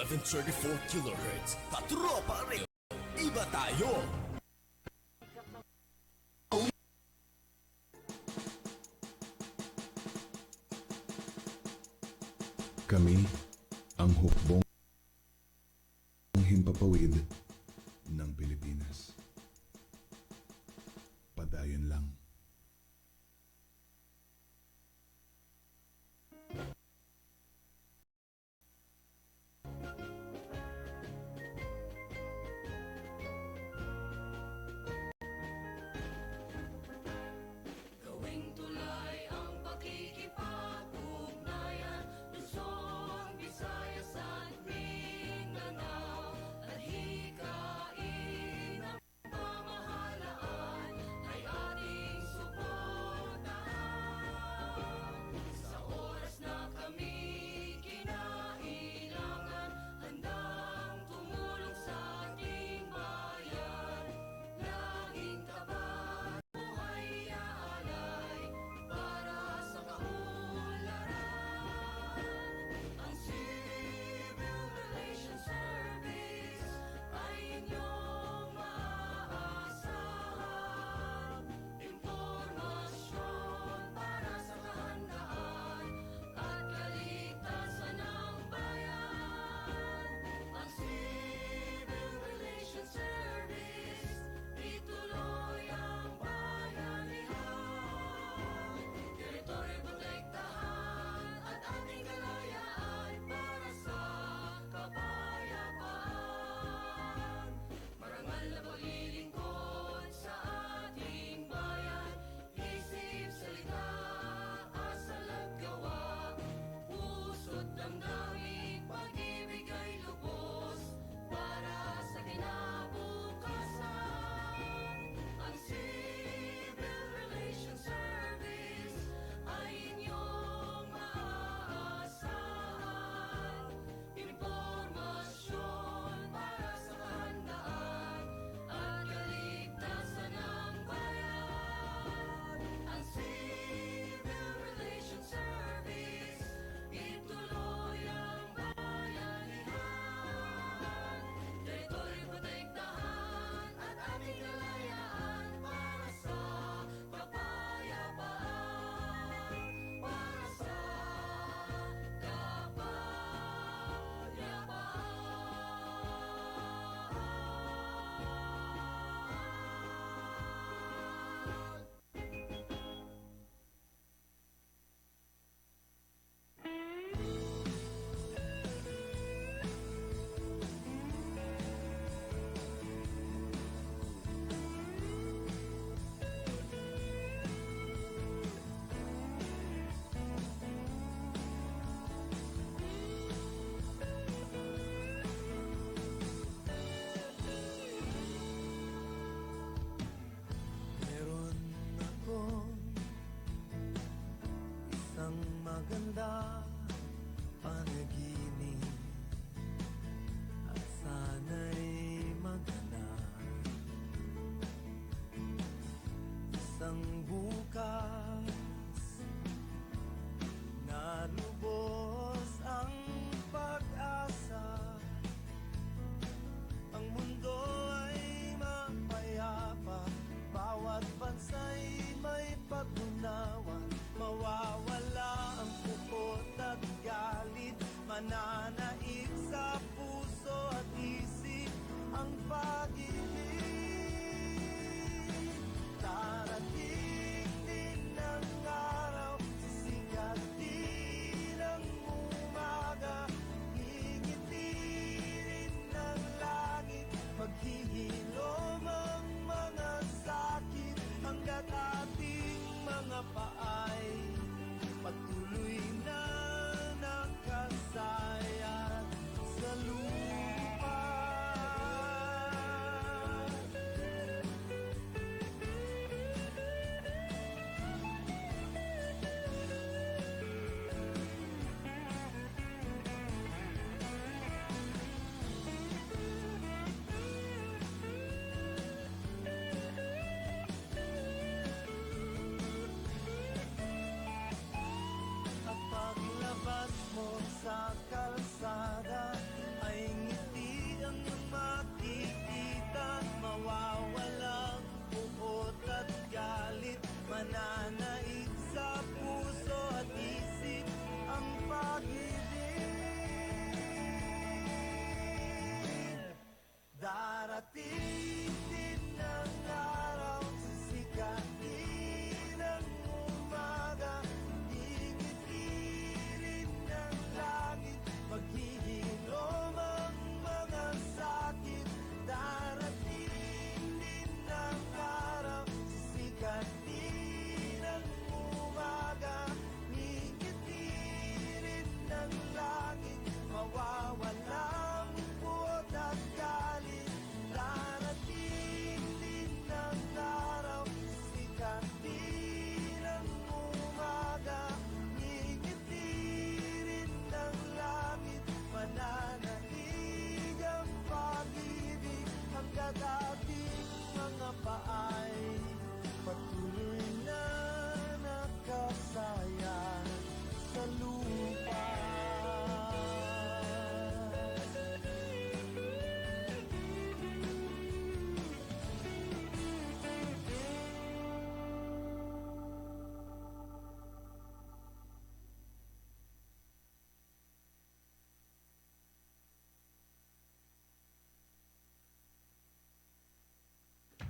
1134 kHz. Katropa rin. Iba tayo. Kami ang hukbong himpapawid ng Pilipinas. Padayon lang. Gawing tulay ang pakikipag-ugnayan, Luzon, Visayas at Mindanao, at hikain ng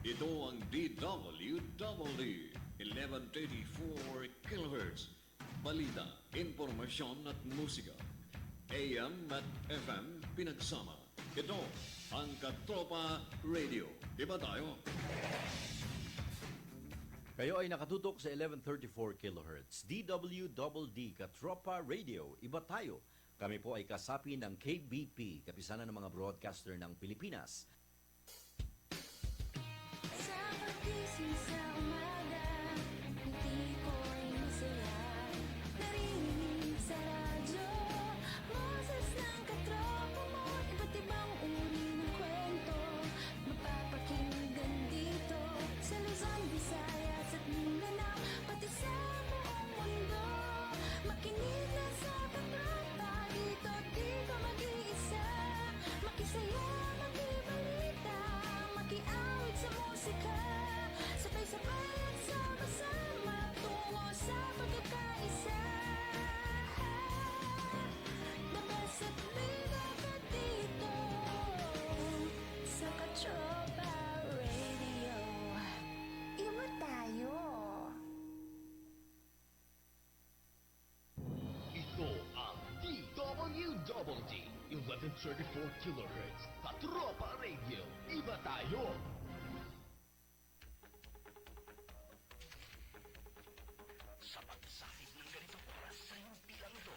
Ito ang DWWD 1134 kHz. Balita, impormasyon at musika. AM at FM pinagsama. Ito ang Katropa Radio. Iba tayo. Kayo ay nakatutok sa 1134 kHz. DWDD Katropa Radio. Iba tayo. Kami po ay kasapi ng KBP, kapisanan ng mga broadcaster ng Pilipinas. Sa pagising sa umaga, hindi ko'y masaya. Narinig sa radyo, boses ng katropa mo. Iba't ibang uri ng kwento, mapapakinggan dito. Sa Luzon, Visayas at Mindanao, pati sa buong mundo. Makinig na sa katropa, dito di ka mag-iisa. Makisaya, makibalita, makiawit sa musika. Sabay-sabay at sama-sama, tungo sa pagkakaisa. The best at liga ka dito, sa Katropa Radio. Iba tayo. Ito ang DWWD 1134 kHz. Katropa Radio. Iba tayo. Sa pagsahid ng ganitong oras sa himpilang ito,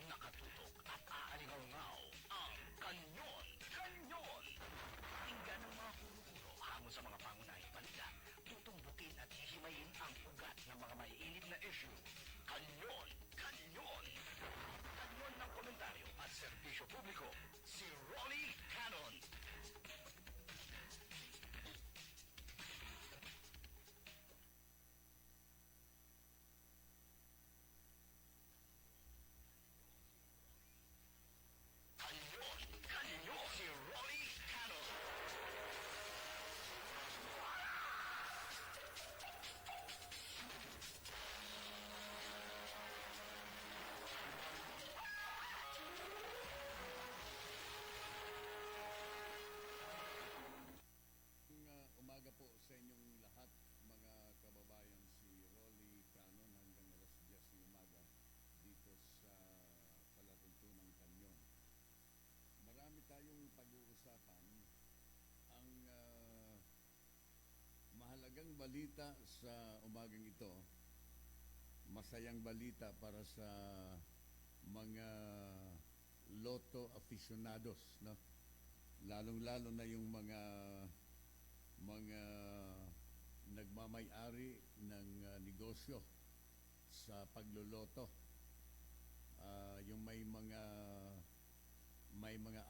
nakatutok at aalingaw ang Kanyon. Kanyon! Pakinggan ang mga kuro-kuro hamon sa mga pangunahing balita. Tutumbukin at hihimayin ang ugat ng mga maiinit na issue. Kanyon! Kanyon! Kanyon ng komentaryo at serbisyo publiko, si Rolly Canon. Kanyon! Kanyon! Si Rolly Canon. Umaga po sa inyong lahat, mga kababayan. Si Rolly Canon hanggang alas 10 ng umaga dito sa palatuntunang Kanyon. Marami tayong pag-uusapan. Ang mahalagang balita sa umagang ito, masayang balita para sa mga loto aficionados, no? Lalong-lalo na yung mga nagmamay-ari ng negosyo sa pagloloto. Yung may mga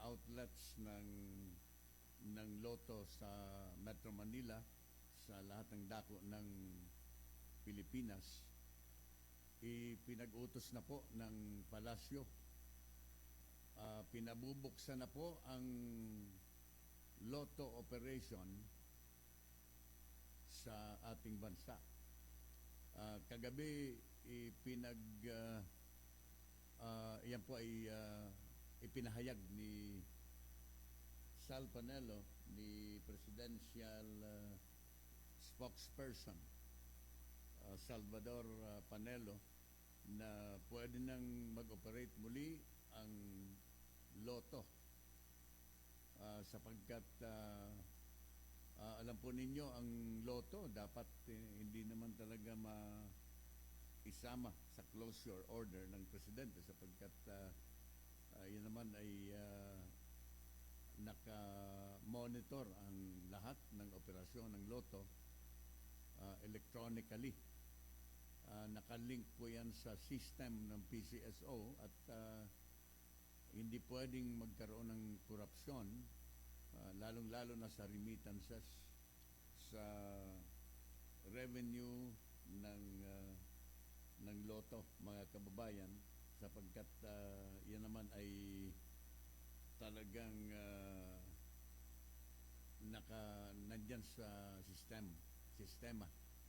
outlets ng loto sa Metro Manila, sa lahat ng dako ng Pilipinas, ipinag-utos na po ng palasyo. Pinabubuksan na po ang loto operation sa ating bansa. Kagabi yan po ay ipinahayag ni Sal Panelo, ni Presidential Spokesperson Salvador Panelo, na pwede nang mag-operate muli ang loto, sapagkat alam po ninyo, ang loto dapat hindi naman talaga isama sa closure order ng presidente, sapagkat yun naman ay naka-monitor ang lahat ng operasyon ng loto electronically. Nakalink po yan sa system ng PCSO at hindi pwedeng magkaroon ng korupsyon, lalong-lalo na sa remittances, sa revenue ng loto, mga kababayan, sapagkat yan naman ay talagang nandyan sa sistema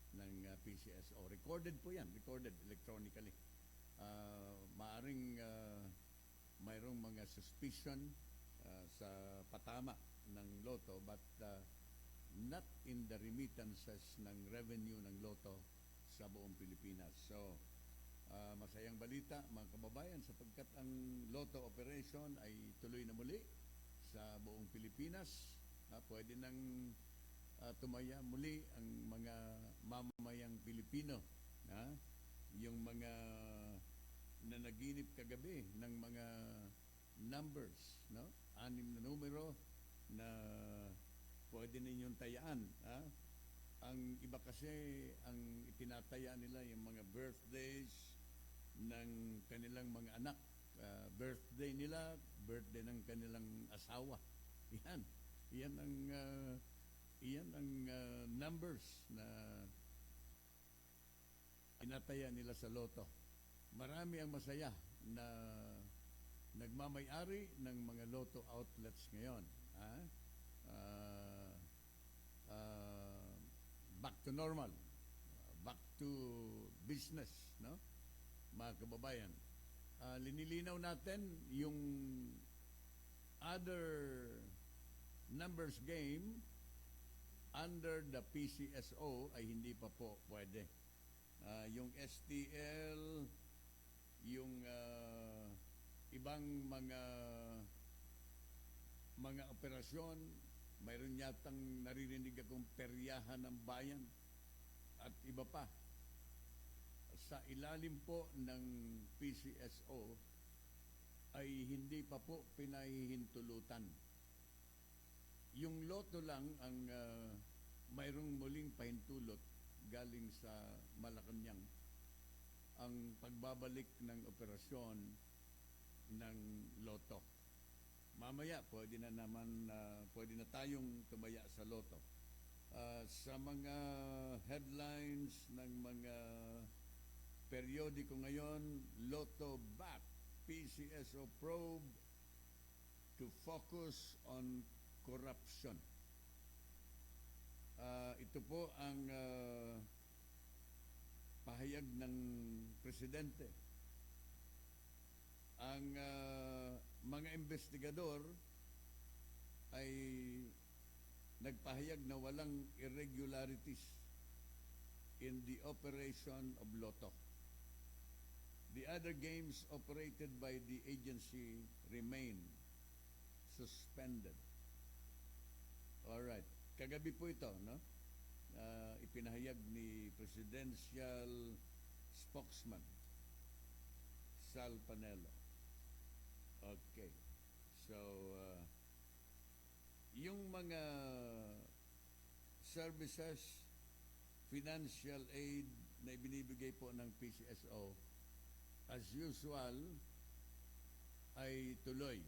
ng PCSO. Recorded po yan, recorded electronically. Maaring mayroong mga suspicion sa patama ng loto, but not in the remittances ng revenue ng loto sa buong Pilipinas. So, masayang balita mga kababayan sapagkat ang loto operation ay tuloy na muli sa buong Pilipinas. Pwede nang tumaya muli ang mga mamamayang Pilipino. Yung mga nanaginip kagabi ng mga numbers, no? 6 na numero na pwede ninyong tayaan. Ang iba kasi, ang itinataya nila yung mga birthdays ng kanilang mga anak. Birthday nila, birthday ng kanilang asawa. Iyan ang numbers na inataya nila sa loto. Marami ang masaya na nagmamay-ari ng mga loto outlets ngayon. Back to normal. Back to business, no? Mga kababayan. Linilinaw natin yung other numbers game under the PCSO ay hindi pa po pwede. Yung STL, yung ibang mga operasyon, mayroon yatang naririnig akong peryahan ng bayan at iba pa. Sa ilalim po ng PCSO ay hindi pa po pinahihintulutan. Yung loto lang ang mayroong muling pahintulot galing sa Malacanang, ang pagbabalik ng operasyon ng loto. Mamaya pwede na tayong tumaya sa loto. Sa mga headlines ng mga periodiko ngayon, Lotto back, PCSO probe to focus on corruption. Ito po ang pahayag ng presidente. Ang mga investigador ay nagpahayag na walang irregularities in the operation of Lotto. The other games operated by the agency remain suspended. Alright. Kagabi po ito, no? Ipinahayag ni Presidential Spokesman Sal Panelo. Okay. So, yung mga services, financial aid na ibinibigay po ng PCSO, as usual, ay tuloy.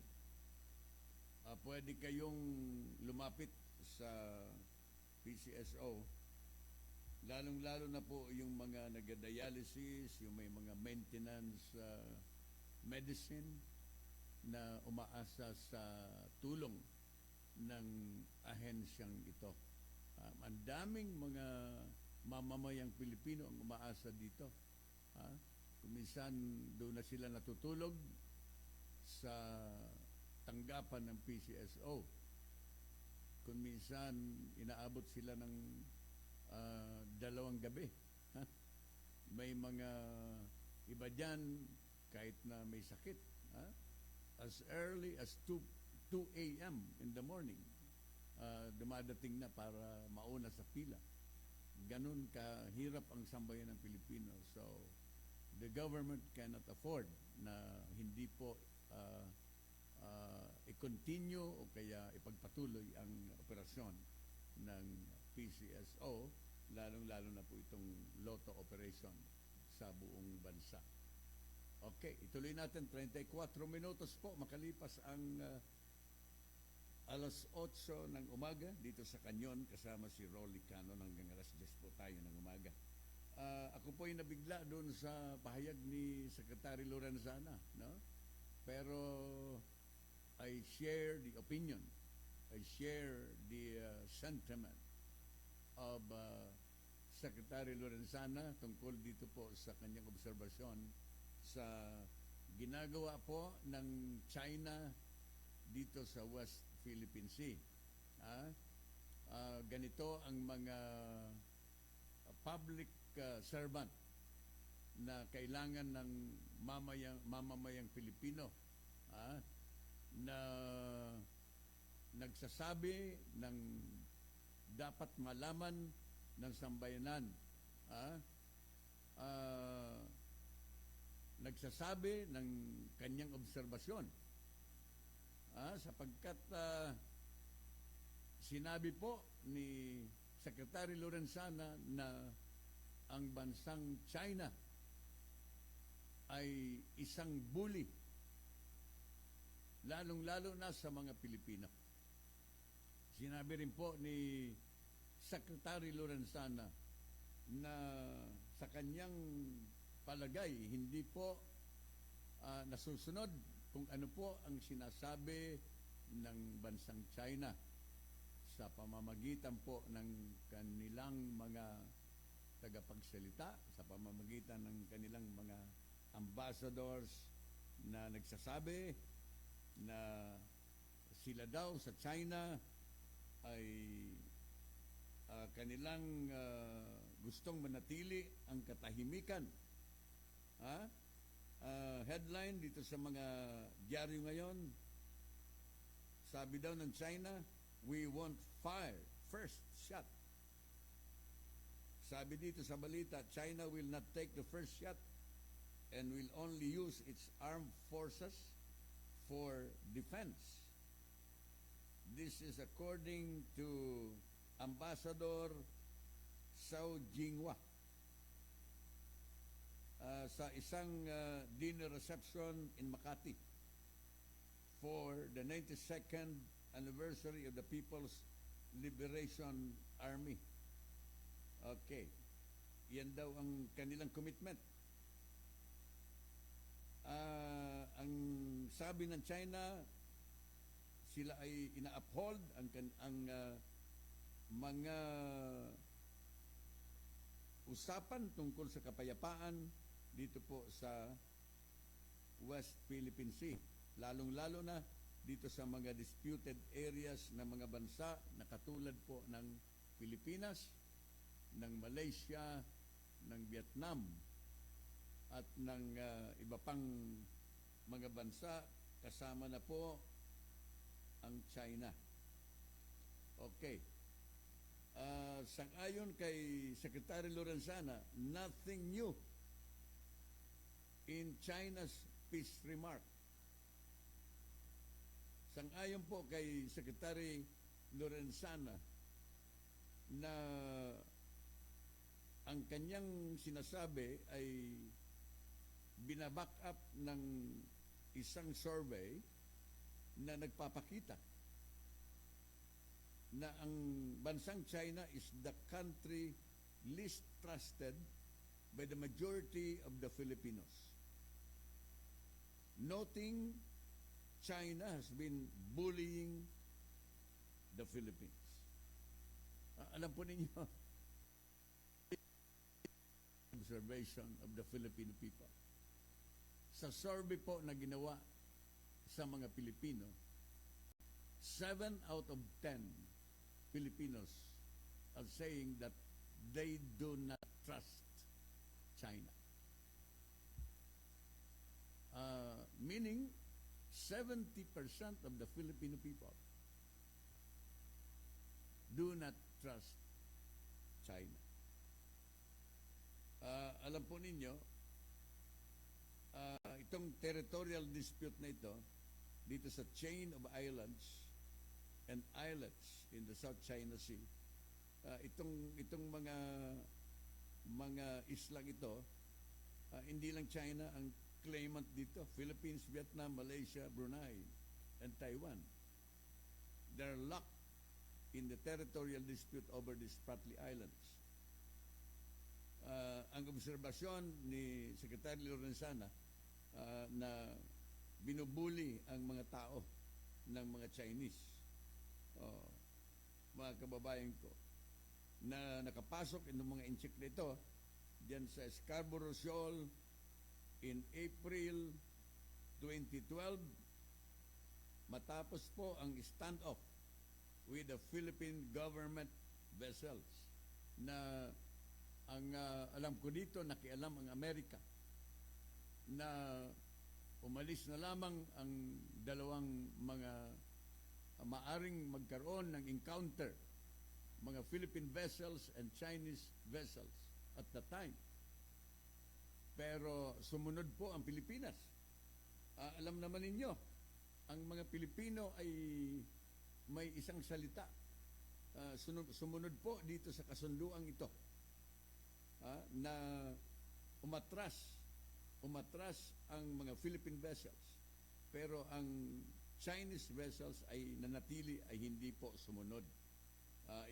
Pwede kayong lumapit sa PCSO, lalong-lalo na po yung mga nag-dialysis, yung may mga maintenance medicine na umaasa sa tulong ng ahensyang ito. Ang daming mga mamamayang Pilipino ang umaasa dito. Kuminsan doon na sila natutulog sa tanggapan ng PCSO. Kuminsan inaabot sila ng 2 gabi. May mga iba dyan kahit na may sakit. As early as 2 a.m. in the morning, dumadating na para mauna sa pila. Ganun kahirap ang sambayan ng Pilipino. So, the government cannot afford na hindi po i-continue o kaya ipagpatuloy ang operasyon ng PCSO, lalong-lalo na po itong Lotto operation sa buong bansa. Okay, ituloy natin. 34 minutos po makalipas ang alas 8 ng umaga dito sa Kanyon, kasama si Rolly Canon. Hanggang alas 10 po tayo ng umaga. Ako po ay nabigla doon sa pahayag ni Secretary Lorenzana, no? Pero I share the opinion, I share the sentiment of Secretary Lorenzana tungkol dito po sa kanyang obserbasyon sa ginagawa po ng China dito sa West Philippine Sea. ganito ang mga public servant na kailangan ng mamamayang Pilipino na nagsasabi ng dapat malaman ng sambayanan, nagsasabi ng kanyang obserbasyon, sapagkat sinabi po ni Secretary Lorenzana na ang bansang China ay isang bully, lalong-lalo na sa mga Pilipino. Sinabi rin po ni Secretary Lorenzana na sa kanyang palagay, hindi po nasusunod kung ano po ang sinasabi ng bansang China sa pamamagitan po ng kanilang mga tagapagsalita, sa pamamagitan ng kanilang mga ambassadors na nagsasabi na sila daw sa China ay kanilang gustong manatili ang katahimikan. Headline dito sa mga dyaryo ngayon, sabi daw ng China, we won't fire first shot. Sabi dito sa balita, China will not take the first shot and will only use its armed forces for defense. This is according to Ambassador Zhao Jinghua sa isang dinner reception in Makati for the 92nd anniversary of the People's Liberation Army. Okay. Yan daw ang kanilang commitment. Ang sabi ng China, sila ay ina-uphold ang mga usapan tungkol sa kapayapaan dito po sa West Philippine Sea. Lalong-lalo na dito sa mga disputed areas ng mga bansa na katulad po ng Pilipinas, ng Malaysia, ng Vietnam, at ng iba pang mga bansa, kasama na po ang China. Okay. Sang-ayon kay Secretary Lorenzana, nothing new in China's peace remark. Sang-ayon po kay Secretary Lorenzana na ang kanyang sinasabi ay binaback up ng isang survey na nagpapakita na ang bansang China is the country least trusted by the majority of the Filipinos. Noting China has been bullying the Philippines. Alam po ninyo, observation of the Filipino people. Sa survey po na ginawa sa mga Pilipino, 7 out of 10 Filipinos are saying that they do not trust China. Meaning, 70% of the Filipino people do not trust China. Alam po ninyo, itong territorial dispute na ito, dito sa chain of islands and islets in the South China Sea, itong mga islang ito, hindi lang China ang claimant dito. Philippines, Vietnam, Malaysia, Brunei, and Taiwan. They're locked in the territorial dispute over these Spratly Islands. Ang obserbasyon ni Secretary Lorenzana na binubuli ang mga tao ng mga Chinese, mga kababayan ko, na nakapasok ng mga inchik na ito diyan sa Scarborough Shoal in April 2012, matapos po ang standoff with the Philippine government vessels na ang alam ko dito nakialam ang Amerika na umalis na lamang ang dalawang mga maaring magkaroon ng encounter, mga Philippine vessels and Chinese vessels at the time. Pero sumunod po ang Pilipinas. Alam naman ninyo, ang mga Pilipino ay may isang salita. Sumunod po dito sa kasunduang ito na umatras ang mga Philippine vessels. Pero ang Chinese vessels ay nanatili, ay hindi po sumunod.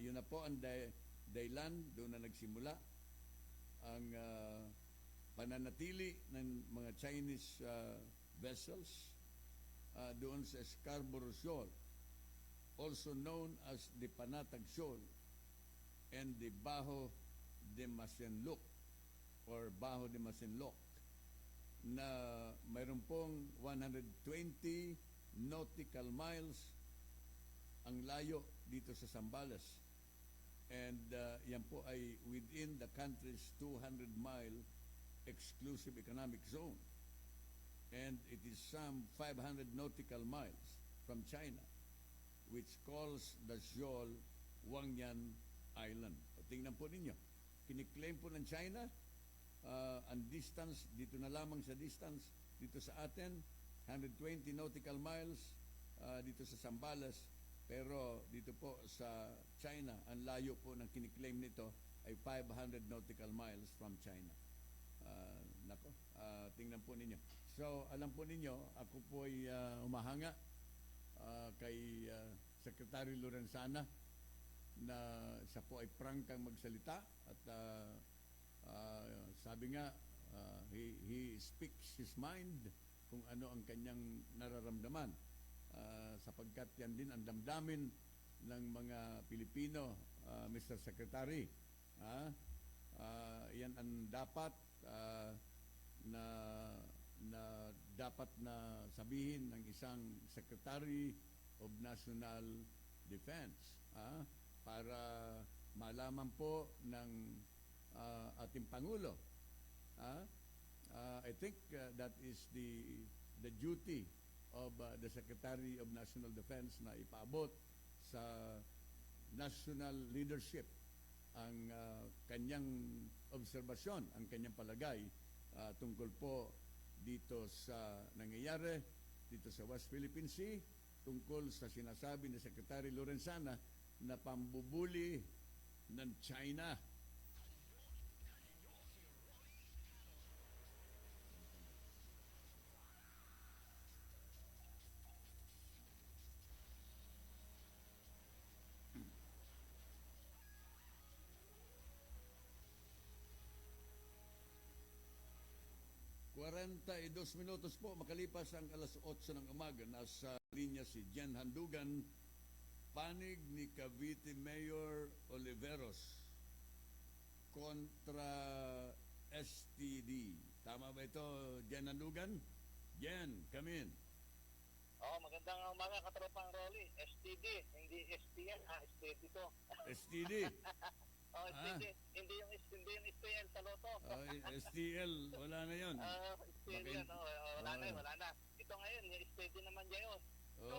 Yun na po ang dahilan, doon na nagsimula ang pananatili ng mga Chinese vessels doon sa Scarborough Shoal, also known as the Panatag Shoal and the Bajo de Masinloc or Bajo de Masinloc, na mayroon pong 120 nautical miles ang layo dito sa Zambales, and yan po ay within the country's 200-mile exclusive economic zone, and it is some 500 nautical miles from China, which calls the shoal Wangyan Island. O, tingnan po ninyo, kiniklaim po ng China ang distance, dito na lamang sa distance dito sa atin, 120 nautical miles dito sa Zambales, pero dito po sa China, ang layo po ng kiniklaim nito ay 500 nautical miles from China. Tingnan po ninyo. So, alam po ninyo, ako po ay humahanga kay Secretary Lorenzana na siya po ay prangkang magsalita at sabi nga, he speaks his mind kung ano ang kanyang nararamdaman, sapagkat yan din ang damdamin ng mga Pilipino, Mr. Secretary. Yan ang dapat na dapat na sabihin ng isang Secretary of National Defense, para malaman po ng ating Pangulo. I think that is the duty of the Secretary of National Defense na ipaabot sa national leadership ang kanyang obserbasyon, ang kanyang palagay tungkol po dito sa nangyayari dito sa West Philippine Sea, tungkol sa sinasabi ni Secretary Lorenzana na pambubuli ng China. Dos minutos po makalipas ang alas 8 ng umaga. Nasa linya si Jen Handugan, panig ni Cavite Mayor Oliveros kontra STD. Tama ba ito, Jen Handugan? Jen, come in. Magandang umaga, Katropang Rolly. STD, hindi STL, STD to. STD? STD, hindi yung STL sa loto. STL, wala na yun. STL yan, wala na. Ito ngayon, yung STD naman yun. So,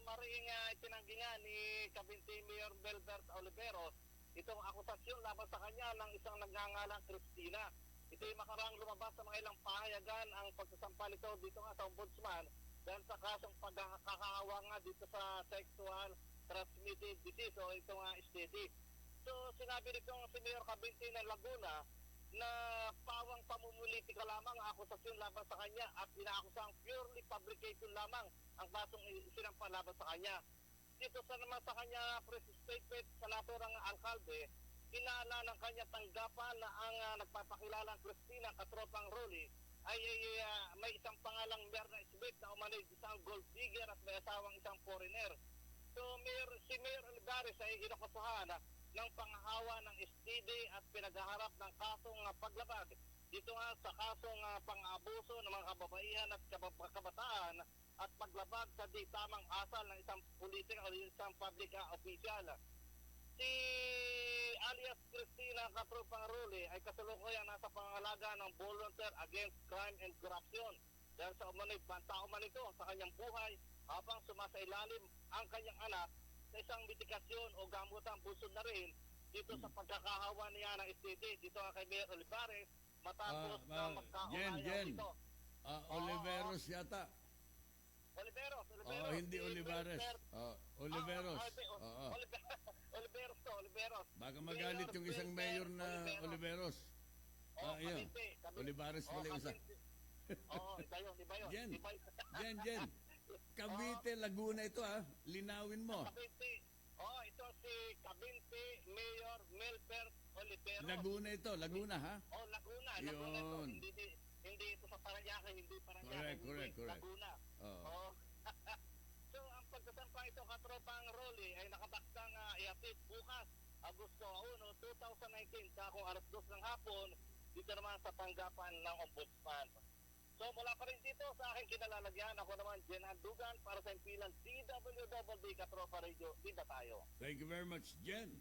maring itinanggi nga ni Cavite Mayor Belbert Oliveros itong akusasyon laban sa kanya ng isang nagngangalang Cristina. Ito yung makarang lumabas sa mga ilang pahayagan ang pagsasampa nito dito nga sa ombudsman dahil sa kasong pagkakahawa nga dito sa sexual transmitted disease o ito nga STD. So, sinabi nitong si Mayor Cavite ng Laguna na pawang pamumulitika lamang ang akusasyon laban sa kanya at inaakusang purely fabrication lamang ang kasong sinampa laban sa kanya. Dito sa naman sa kanya press statement sa naturang alkalde, inala ng kanya tanggapan na ang nagpapakilalang Cristina Katropang Rolly ay may isang pangalang Merna Smith na umanay isang gold digger at may asawang isang foreigner. So, si Mayor Oliveros ay inakusahan ng panghahawa ng STD at pinaghaharap ng kasong paglabag dito nga sa kasong pang-abuso ng mga kababaihan at kabataan at paglabag sa di tamang asal ng isang politika o isang public official. Si alias Cristina Katropang ay kasalukuyang nasa pangangalaga ng Volunteer Against Crime and Corruption dahil sa banta ito sa kanyang buhay habang sumasailalim ang kanyang anak sa isang medikasyon o gamutang busod na rin dito sa pagkakahawa niya ng STD dito kay Mayor Oliveros matapos na magkaunaya Jen. ito. Oliveros yata. Oliveros. Hindi Olivares. Oliveros. Oliveros. Baka magalit yung isang mayor na Oliveros. Ayun. Olivares pala yung isa. Iba yun. Jen. Cavite, Laguna ito Linawin mo. Cavite. Ito si Cavite Mayor Melper Oliveros. Laguna ito, Laguna ha? Laguna Yun. ito. Hindi ito sa Paranaque, Correct. Laguna. So, ang pagkasampa ito, Katropang Rolly, ay nakabaktang iapit bukas, Agosto 1, 2019, kung alas 2 ng hapon, dito naman sa tanggapan ng Ombudsman. So, mula pa rin dito sa aking kinalalagyan, ako naman, Jen Andugan, para sa impilang DWDD Katropa Radio, dito tayo. Thank you very much, Jen.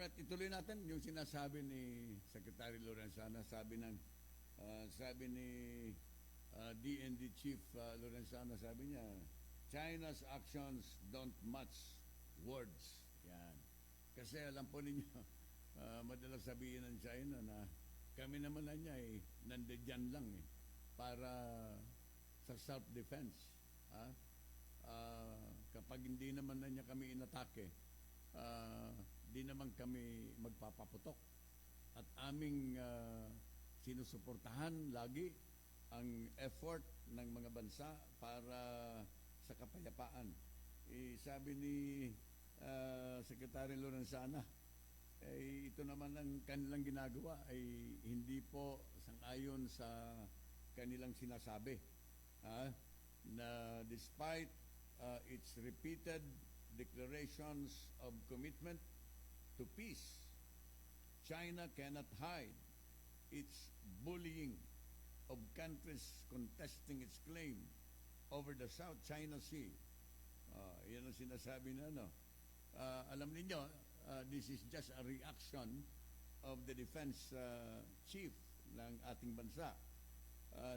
Alright, ituloy natin yung sinasabi ni Secretary Lorenzana, sabi ni DND Chief Lorenzana, sabi niya, China's actions don't match words. Yan. Kasi alam po ninyo, madalas sabihin ng China na kami naman na niya nandiyan lang para sa self-defense. Kapag hindi naman na niya kami inatake, di naman kami magpapaputok at aming sinusuportahan lagi ang effort ng mga bansa para sa kapayapaan. Sabi ni Secretary Lorenzana, ito naman ang kanilang ginagawa ay hindi po sang-ayon sa kanilang sinasabi na despite its repeated declarations of commitment to peace, China cannot hide its bullying of countries contesting its claim over the South China Sea. Yan ang sinasabi na alam niyo, this is just a reaction of the defense chief ng ating bansa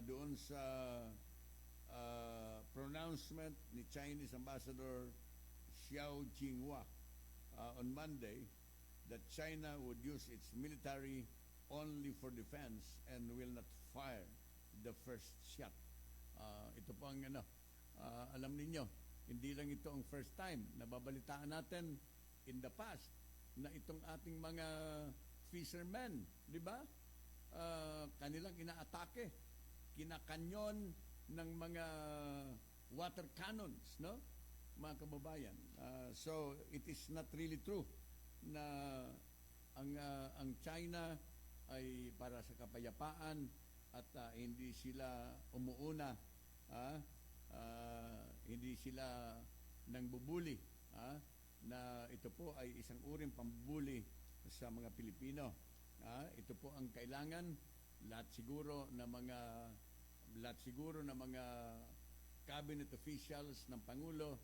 doon sa pronouncement ni Chinese Ambassador Xiao Jinghua on Monday that China would use its military only for defense and will not fire the first shot. Ito po ang alam ninyo, hindi lang ito ang first time. Nababalitaan natin in the past na itong ating mga fishermen, di ba? Kanilang inaatake, kinakanyon ng mga water cannons, no? Mga kababayan. So it is not really true na ang China ay para sa kapayapaan at hindi sila umuuna, hindi sila nangbubuli, na ito po ay isang uring pambubuli sa mga Pilipino. Ito po ang kailangan lahat siguro na mga cabinet officials ng Pangulo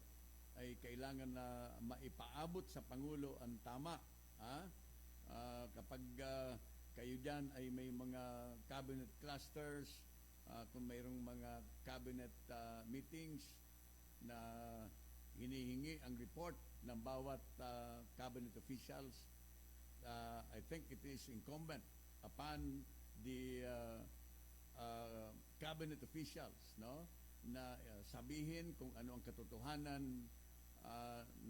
ay kailangan na maipaabot sa Pangulo ang tama. Kapag kayo dyan ay may mga cabinet clusters, kung mayroong mga cabinet meetings na hinihingi ang report ng bawat cabinet officials, I think it is incumbent upon the cabinet officials, no, na sabihin kung ano ang katotohanan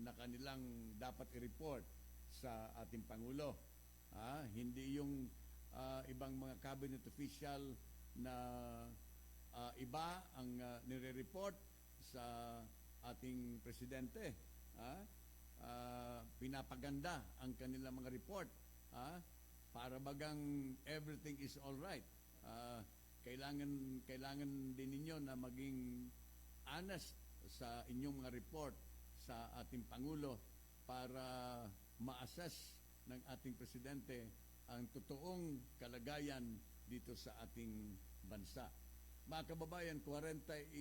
na kanilang dapat i-report sa ating Pangulo. Hindi yung ibang mga cabinet official na iba ang nire-report sa ating presidente. pinapaganda ang kanilang mga report. Para bagang everything is all right. Kailangan din ninyo na maging honest sa inyong mga report sa ating Pangulo para ma-assess ng ating Presidente ang totoong kalagayan dito sa ating bansa. Mga kababayan, 49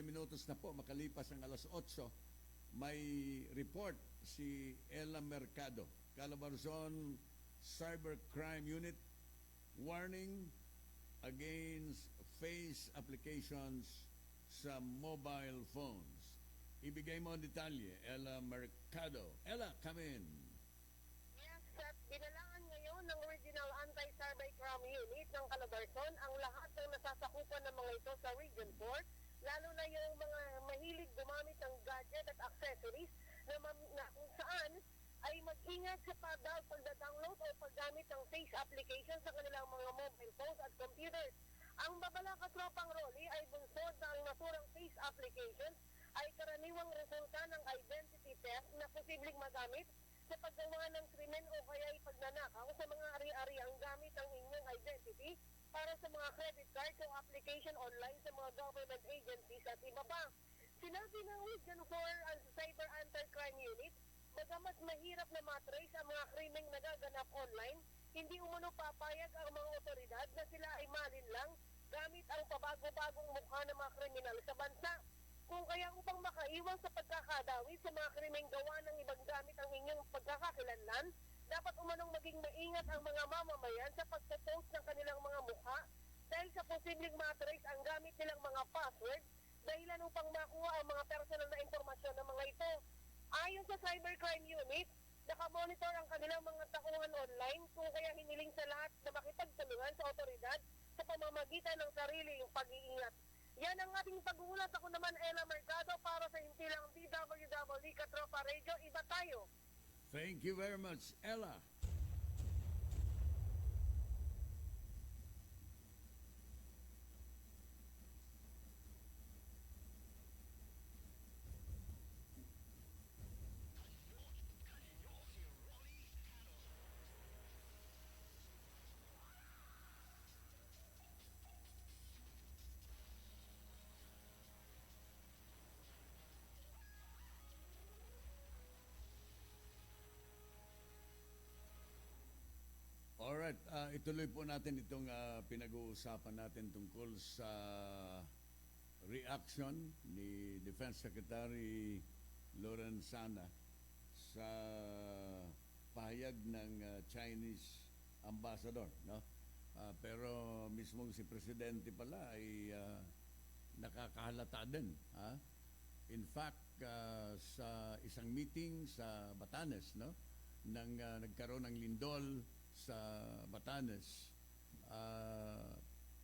minutos na po makalipas ang alas 8, may report si Ella Mercado, Calabarzon Cybercrime Unit, warning against face applications sa mobile phones. Ibigay mo ang detalye, Ella Mercado. Ella, come in. Yes, at binalaan ngayon ng Regional Anti-Cybercrime Unit ng Calabarzon ang lahat ng nasasakupan ng mga ito sa Region 4, lalo na yung mga mahilig gumamit ng gadget at accessories na kung saan ay mag-ingat sa pagda-download o paggamit ng face application sa kanilang mga mobile phones at computers. Ang babala Katropang Rolly ay bunsod ng naturang face applications ay karaniwang resulta ng identity theft na posibleng magamit sa paggawa ng krimen o kaya ay pagnanakaw sa mga ari-ariang gamit ang inyong identity para sa mga credit card o application online sa mga government agencies at iba pa. Sinabi ng Region 4 ang Cyber Anti-Crime Unit, bagamat mahirap na matrace ang mga krimeng nagaganap online, hindi umano papayag ang mga otoridad na sila ay malinlang gamit ang pabago-bagong mukha ng mga kriminal sa bansa. Kung kaya upang makaiwas sa pagkakadawit sa mga krimeng gawa ng ibang gamit ang inyong pagkakakilanlan, dapat umanong maging maingat ang mga mamamayan sa pagpopost ng kanilang mga mukha dahil sa posibleng matrace ang gamit nilang mga password dahilan upang makuha ang mga personal na impormasyon ng mga ito. Ayon sa Cybercrime Unit, nakamonitor ang kanilang mga tauhan online kung kaya hiniling sa lahat na makipagtulungan sa otoridad sa pamamagitan ng sariling pag-iingat. Yan ang ating pag-uulat. Ako naman, Ella Mercado, para sa himpilang DWW Katropa Radio. Iba tayo. Thank you very much, Ella. Alright, ituloy po natin itong pinag-uusapan natin tungkol sa reaction ni Defense Secretary Lorenzana sa pahayag ng Chinese ambassador, no? Pero mismo si Presidente pala ay nakakahalata din. In fact, sa isang meeting sa Batanes, no? Nang nagkaroon ng lindol sa Batanes,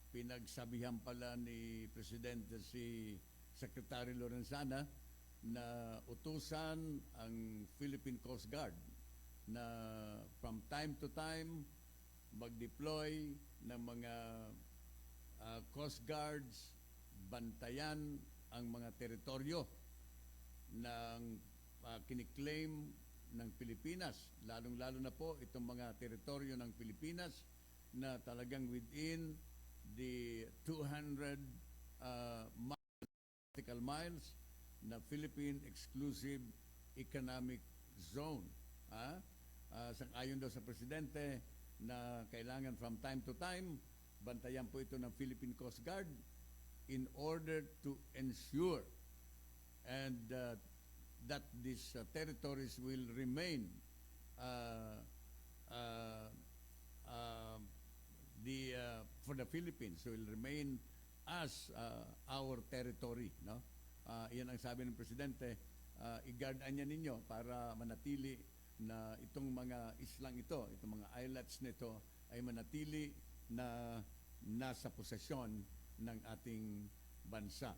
pinagsabihan pala ni Presidente si Secretary Lorenzana na utusan ang Philippine Coast Guard na from time to time mag-deploy ng mga Coast Guards bantayan ang mga teritoryo ng kiniklaim ng Pilipinas, lalong-lalo na po itong mga teritoryo ng Pilipinas na talagang within the 200 nautical miles na Philippine Exclusive Economic Zone. Sang-ayon daw sa Presidente na kailangan from time to time bantayan po ito ng Philippine Coast Guard in order to ensure and that these territories will remain for the Philippines will remain as our territory, no? Yan ang sabi ng Presidente, i-guardan niya ninyo para manatili na itong mga islang ito, itong mga islets nito ay manatili na nasa posesyon ng ating bansa.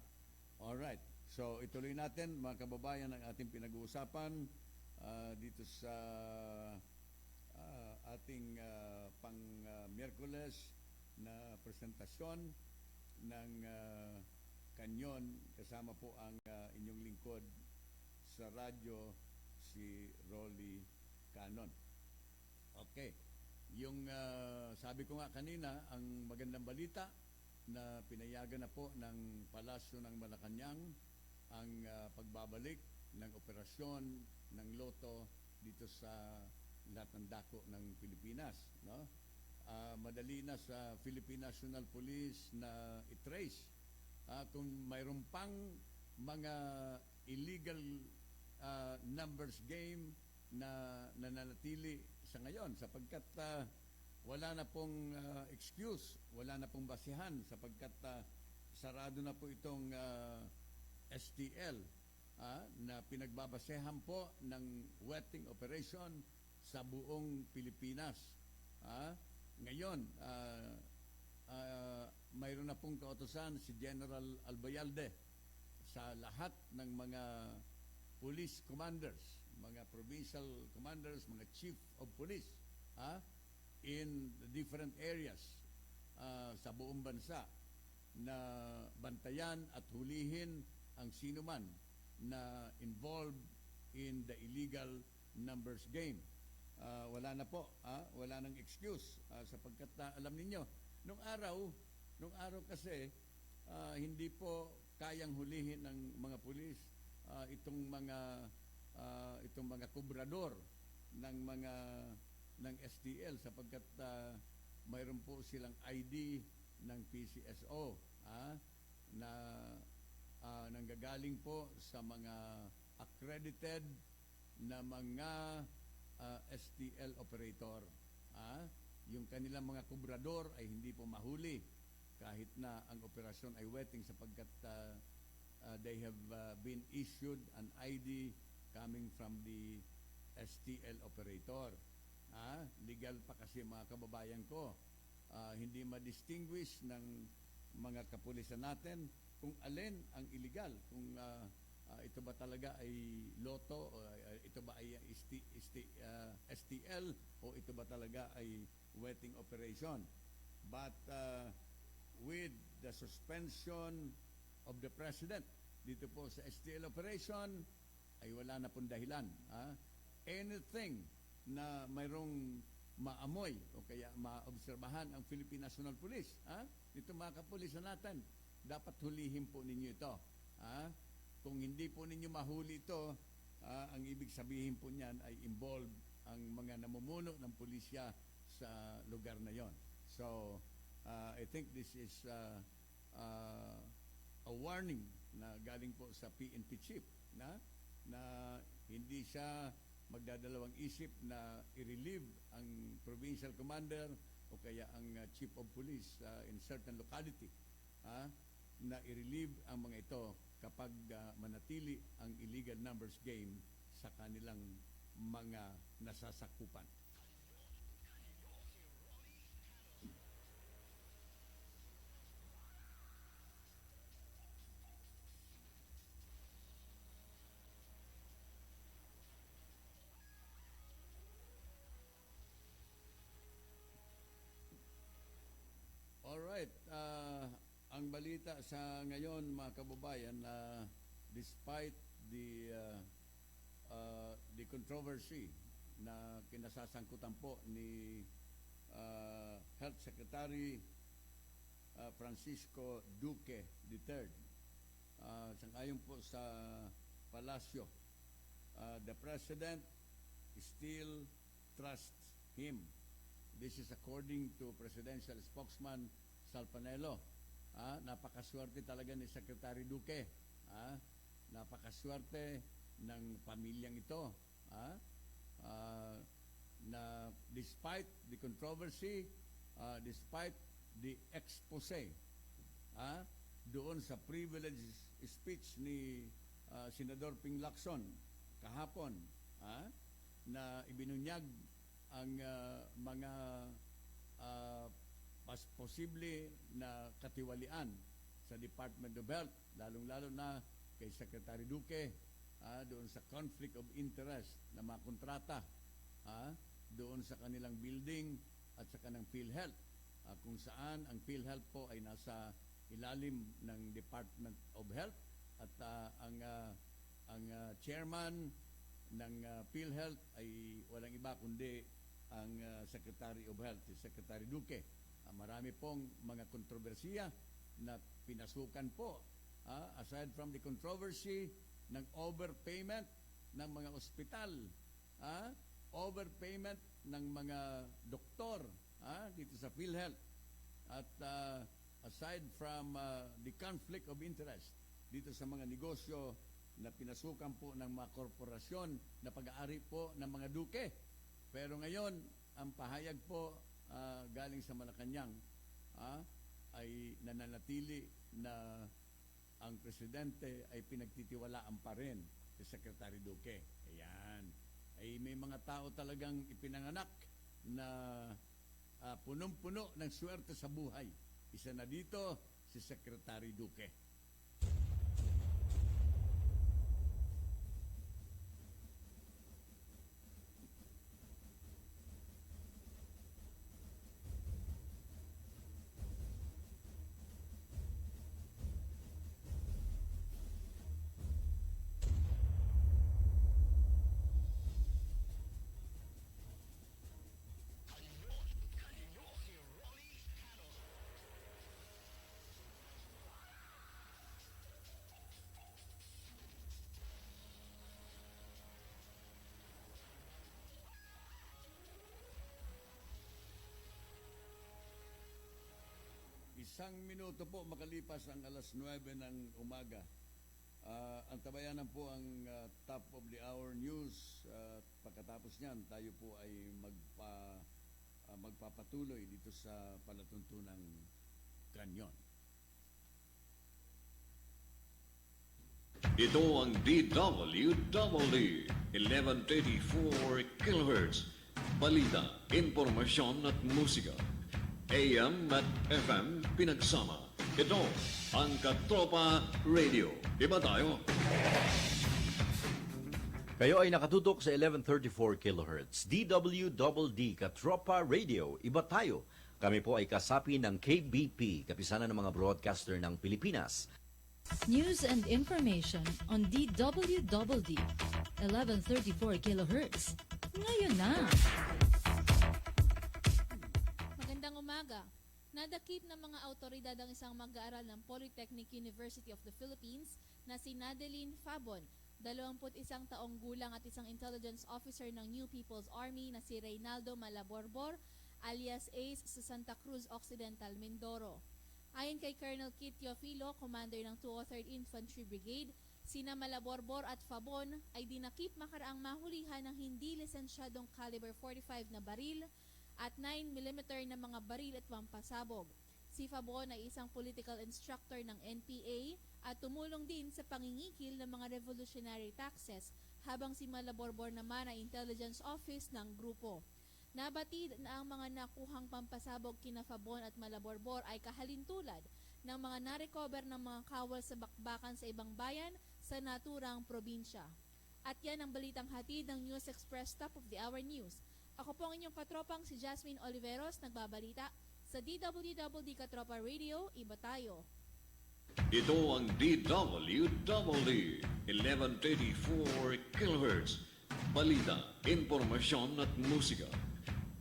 Alright. So ituloy natin mga kababayan ang ating pinag-uusapan dito sa ating pang-Miyerkules na presentasyon ng KANYON, kasama po ang inyong lingkod sa radyo si Rolly Canon. Okay. Yung sabi ko nga kanina, ang magandang balita na pinayagan na po ng Palasyo ng Malacanang ang pagbabalik ng operasyon ng loto dito sa lahat ng dako ng Pilipinas, no? Madali na sa Philippine National Police na i-trace kung mayroon pang mga illegal numbers game na nananatili sa ngayon sapagkat wala na pong excuse, wala na pong basihan sapagkat sarado na po itong STL na pinagbabasehan po ng wetting operation sa buong Pilipinas. Ngayon, mayroon na pong kautosan si General Albayalde sa lahat ng mga police commanders, mga provincial commanders, mga chief of police in different areas sa buong bansa na bantayan at hulihin ang sino man na involved in the illegal numbers game. Wala na po, wala nang excuse sapagkat alam ninyo, nung araw kasi hindi po kayang hulihin ng mga pulis itong mga kubrador ng STL sapagkat mayroon po silang ID ng PCSO na nanggagaling po sa mga accredited na mga STL operator. Yung kanilang mga kubrador ay hindi po mahuli kahit na ang operasyon ay wetting sapagkat they have been issued an ID coming from the STL operator. Legal pa kasi mga kababayan ko. Hindi ma-distinguish ng mga kapulisan natin kung alin ang illegal, kung ito ba talaga ay loto, o ito ba ay STL, o ito ba talaga ay wetting operation. But with the suspension of the President dito po sa STL operation, ay wala na pong dahilan. Anything na mayroong maamoy o kaya maobserbahan ang Philippine National Police, dito mga kapulisan natin, dapat hulihin po ninyo ito. Kung hindi po ninyo mahuli ito, ang ibig sabihin po niyan ay involved ang mga namumuno ng pulisya sa lugar na yon. So, I think this is a warning na galing po sa PNP chief na hindi siya magdadalawang isip na i-relieve ang provincial commander o kaya ang chief of police in certain locality na i-relieve ang mga ito kapag manatili ang illegal numbers game sa kanilang mga nasasakupan. Alright, ang balita sa ngayon mga kababayan na despite the controversy na kinasasangkutan po ni Health Secretary Francisco Duque III, sangayon po sa Palasyo, the President still trusts him. This is according to Presidential Spokesman Salpanelo. Napakaswerte talaga ni Secretary Duque. Napakaswerte ng pamilyang ito. Na despite the controversy, despite the expose doon sa privileged speech ni Senador Ping Lacson kahapon, na ibinunyag ang mga mas posible na katiwalian sa Department of Health, lalong-lalo na kay Secretary Duque, doon sa conflict of interest na mga kontrata doon sa kanilang building at sa kanang PhilHealth, kung saan ang PhilHealth po ay nasa ilalim ng Department of Health at ang chairman ng PhilHealth ay walang iba kundi ang Secretary of Health, si Secretary Duque. Marami pong mga kontrobersiya na pinasukan po. Aside from the controversy ng overpayment ng mga ospital, overpayment ng mga doktor dito sa PhilHealth, at aside from the conflict of interest dito sa mga negosyo na pinasukan po ng mga korporasyon na pag-aari po ng mga Duque. Pero ngayon, ang pahayag po galing sa Malacanang ay nananatili na ang presidente ay pinagtitiwalaan pa rin si Secretary Duque. Ayan. Ay may mga tao talagang ipinanganak na punong-puno ng swerte sa buhay. Isa na dito si Secretary Duque. Isang minuto po makalipas ang alas 9 ng umaga. Ang tabayanan po ang top of the hour news. Pagkatapos niyan, tayo po ay magpapatuloy dito sa palatuntunang Kanyon. Ito ang DWWD 1134 kHz. Balita, impormasyon at musika. AM at FM pinagsama. Ito ang Katropa Radio. Iba tayo. Kayo ay nakatutok sa 1134 kHz. DWDD Katropa Radio. Iba tayo. Kami po ay kasapi ng KBP, kapisanan ng mga broadcaster ng Pilipinas. News and information on DWDD 1134 kHz. Ngayon na! Magandang umaga. Nadakip ng mga autoridad ang isang mag-aaral ng Polytechnic University of the Philippines na si Nadeline Fabon, 21 taong gulang at isang intelligence officer ng New People's Army na si Reynaldo Malaborbor alias Ace sa Santa Cruz Occidental, Mindoro. Ayon kay Colonel Kit Teofilo, commander ng 203rd Infantry Brigade, sina Malaborbor at Fabon ay dinakip makaraang mahulihan ng hindi lisensyadong caliber 45 na baril at 9mm na mga baril at pampasabog. Si Fabon ay isang political instructor ng NPA at tumulong din sa pangingikil ng mga revolutionary taxes, habang si Malaborbor naman ay intelligence office ng grupo. Nabatid na ang mga nakuhang pampasabog kina Fabon at Malaborbor ay kahalintulad ng mga narecover ng mga kawal sa bakbakan sa ibang bayan sa naturang probinsya. At yan ang balitang hatid ng News Express Top of the Hour News. Ako po ang inyong katropang si Jasmine Oliveros, nagbabalita sa DWDD Katropa Radio. Iba tayo. Ito ang DWWD 1134 kHz. Balita, impormasyon at musika.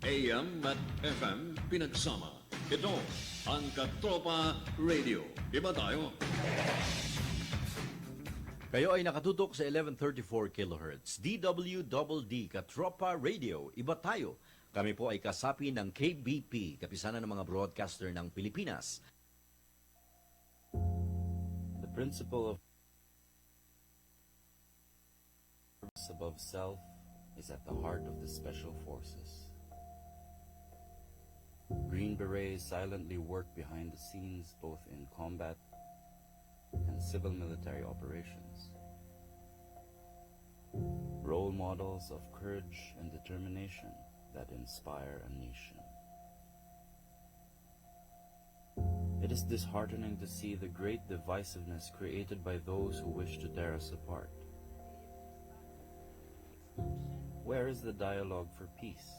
AM at FM pinagsama. Ito ang Katropa Radio. Iba tayo. Kayo ay nakatutok sa 1134 kHz. DWDD Katropa Radio. Iba tayo. Kami po ay kasapi ng KBP, kapisanan ng mga broadcaster ng Pilipinas. The principle of above self is at the heart of the special forces. Green Berets silently work behind the scenes both in combat and civil military operations. Role models of courage and determination that inspire a nation. It is disheartening to see the great divisiveness created by those who wish to tear us apart. Where is the dialogue for peace?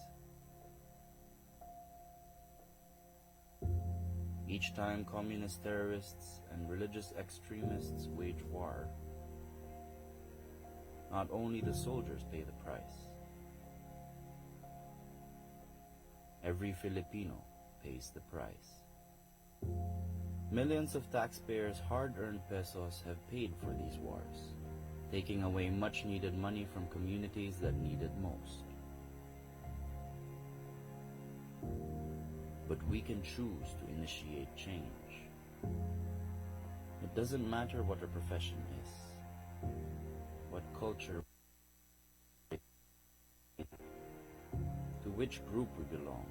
Each time communist terrorists and religious extremists wage war, not only the soldiers pay the price. Every Filipino pays the price. Millions of taxpayers' hard-earned pesos have paid for these wars, taking away much-needed money from communities that need it most. But we can choose to initiate change. It doesn't matter what our profession is, what culture, to which group we belong,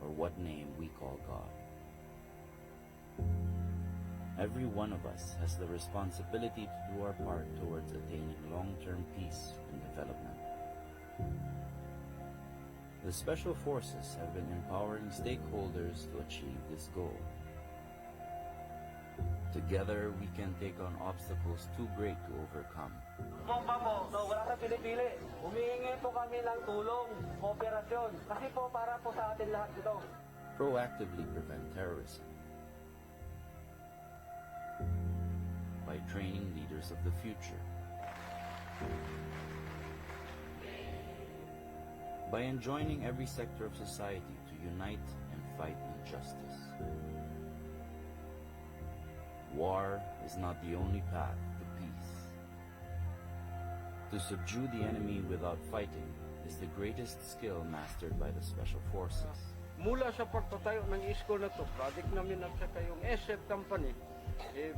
or what name we call God. Every one of us has the responsibility to do our part towards attaining long-term peace and development. The Special Forces have been empowering stakeholders to achieve this goal. Together, we can take on obstacles too great to overcome. Wala sa pinipili. Humihingi po kami ng tulong, kooperasyon. Kasi po para po sa atin lahat ito. Proactively prevent terrorism by training leaders of the future, by enjoining every sector of society to unite and fight injustice. War is not the only path to peace. To subdue the enemy without fighting is the greatest skill mastered by the Special Forces. Mula sa pagpatayo ng school na to, project namin at saka yung SF company,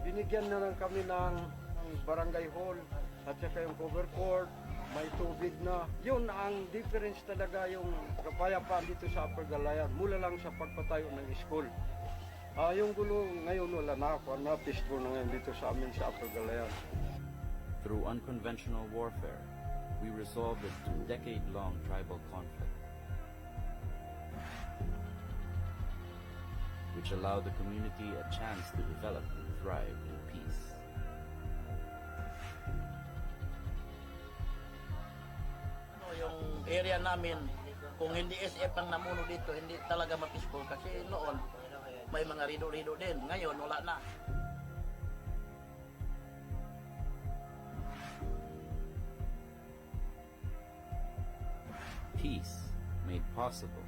binigyan na lang kami ng barangay hall at saka yung cover court, may tubig na. Yun ang difference talaga yung kapayapaan dito sa Upper Galayan, mula lang sa pagpatayo ng school. Yung gulo ngayon wala na, peaceful na ngayon dito sa amin sa Upper Galayan. Through unconventional warfare, we resolved a 2-decade-long tribal conflict, which allowed the community a chance to develop and thrive in peace. Yung area namin, kung hindi SF ang namuno dito, hindi talaga ma-peaceful kasi noon may mga rido-rido din. Ngayon, wala na. Peace made possible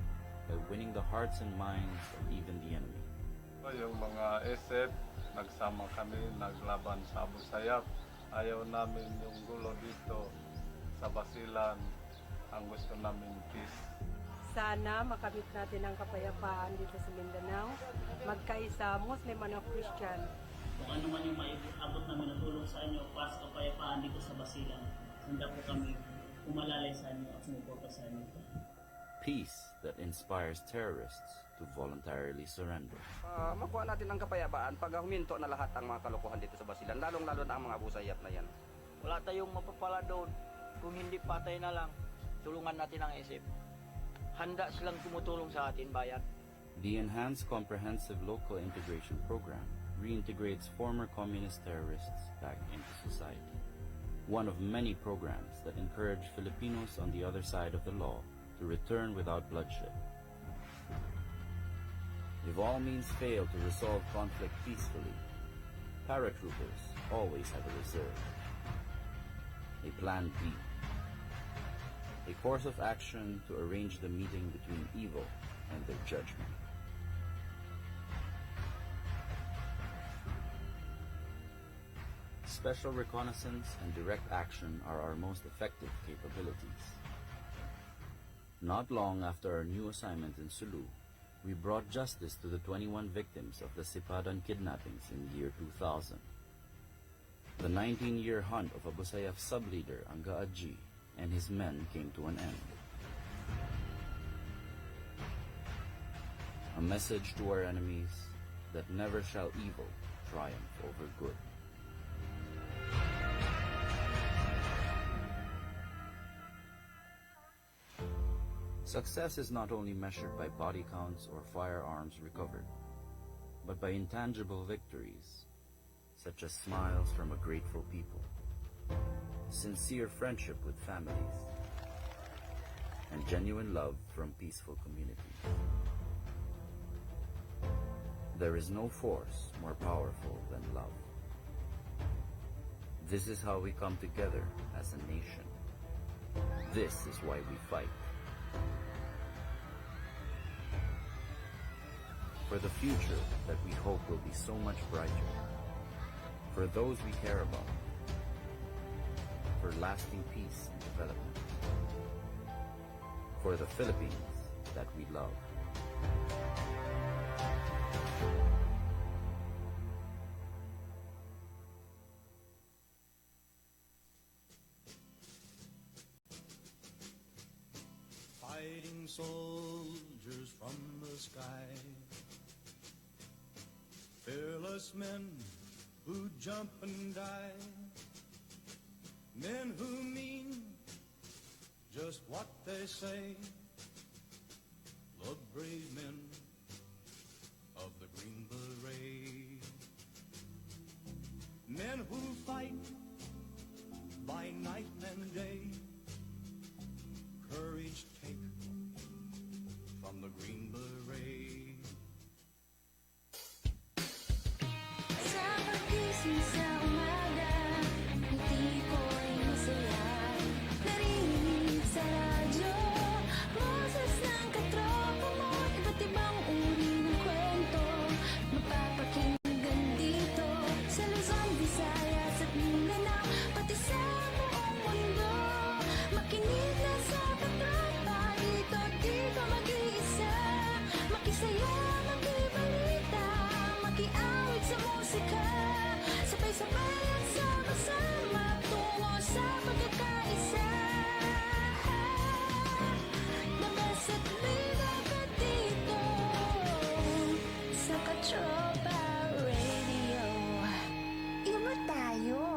by winning the hearts and minds of even the enemy. Yung mga SF, nagsama kami, naglaban sa Abu Sayyaf. Ayaw namin yung gulo dito sa Basilan. Ang gusto namin peace. Sana makamit natin ang kapayapaan dito sa Mindanao. Magkaisa, Muslim at Christian. Kung ano man yung maiabot namin na tulong sa inyo para sa kapayapaan dito sa Basilan, handa po kami umalalay sa inyo at sumuporta sa inyo. Peace that inspires terrorists to voluntarily surrender. Makuha natin ang kapayapaan pag huminto na lahat ang mga kalokohan dito sa Basilan, lalong-lalo na ang mga busayap na yan. Wala tayong mapapala doon. Kung hindi patay na lang, tulungan natin ang SF. Handa silang tumutulong sa atin, bayan. The Enhanced Comprehensive Local Integration Program reintegrates former communist terrorists back into society. One of many programs that encourage Filipinos on the other side of the law to return without bloodshed. If all means fail to resolve conflict peacefully, paratroopers always have a reserve, a plan B, a course of action to arrange the meeting between evil and their judgment. Special reconnaissance and direct action are our most effective capabilities. Not long after our new assignment in Sulu, we brought justice to the 21 victims of the Sipadan kidnappings in the year 2000. The 19-year hunt of Abu Sayyaf sub-leader Anga Aji and his men came to an end. A message to our enemies that never shall evil triumph over good. Success is not only measured by body counts or firearms recovered, but by intangible victories, such as smiles from a grateful people, sincere friendship with families, and genuine love from peaceful communities. There is no force more powerful than love. This is how we come together as a nation. This is why we fight. For the future that we hope will be so much brighter. For those we care about. For lasting peace and development. For the Philippines that we love. Fighting soldiers from the sky, fearless men who jump and die, men who mean just what they say, the brave men of the Green Beret, men who fight by night and day, courage take from the Green Beret. Sa pagising sa umaga, ngiti ko'y masaya. Narinig sa radyo, boses ng katropa mo. Iba't ibang uri ng kwento, mapapakinggan dito. Sa Luzon, Visayas at Mindanao, pati sa buong mundo. Makinig na sa katropa, dito mag-iisa. Makisaya, makibalita, makiawit sa musika. Sabay-sabay at sama-sama, tungo sa pagkakaisa. The best at liga ka dito, sa Katropa Radio. Iba tayo.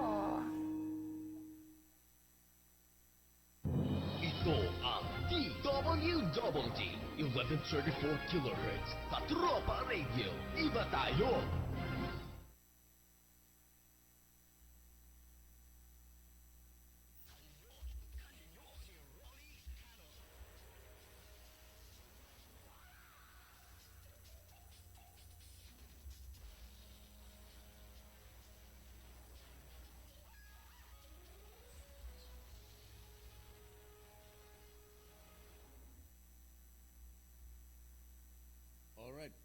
Ito ang DWWD 1134 kHz Katropa Radio. Iba tayo! Alright,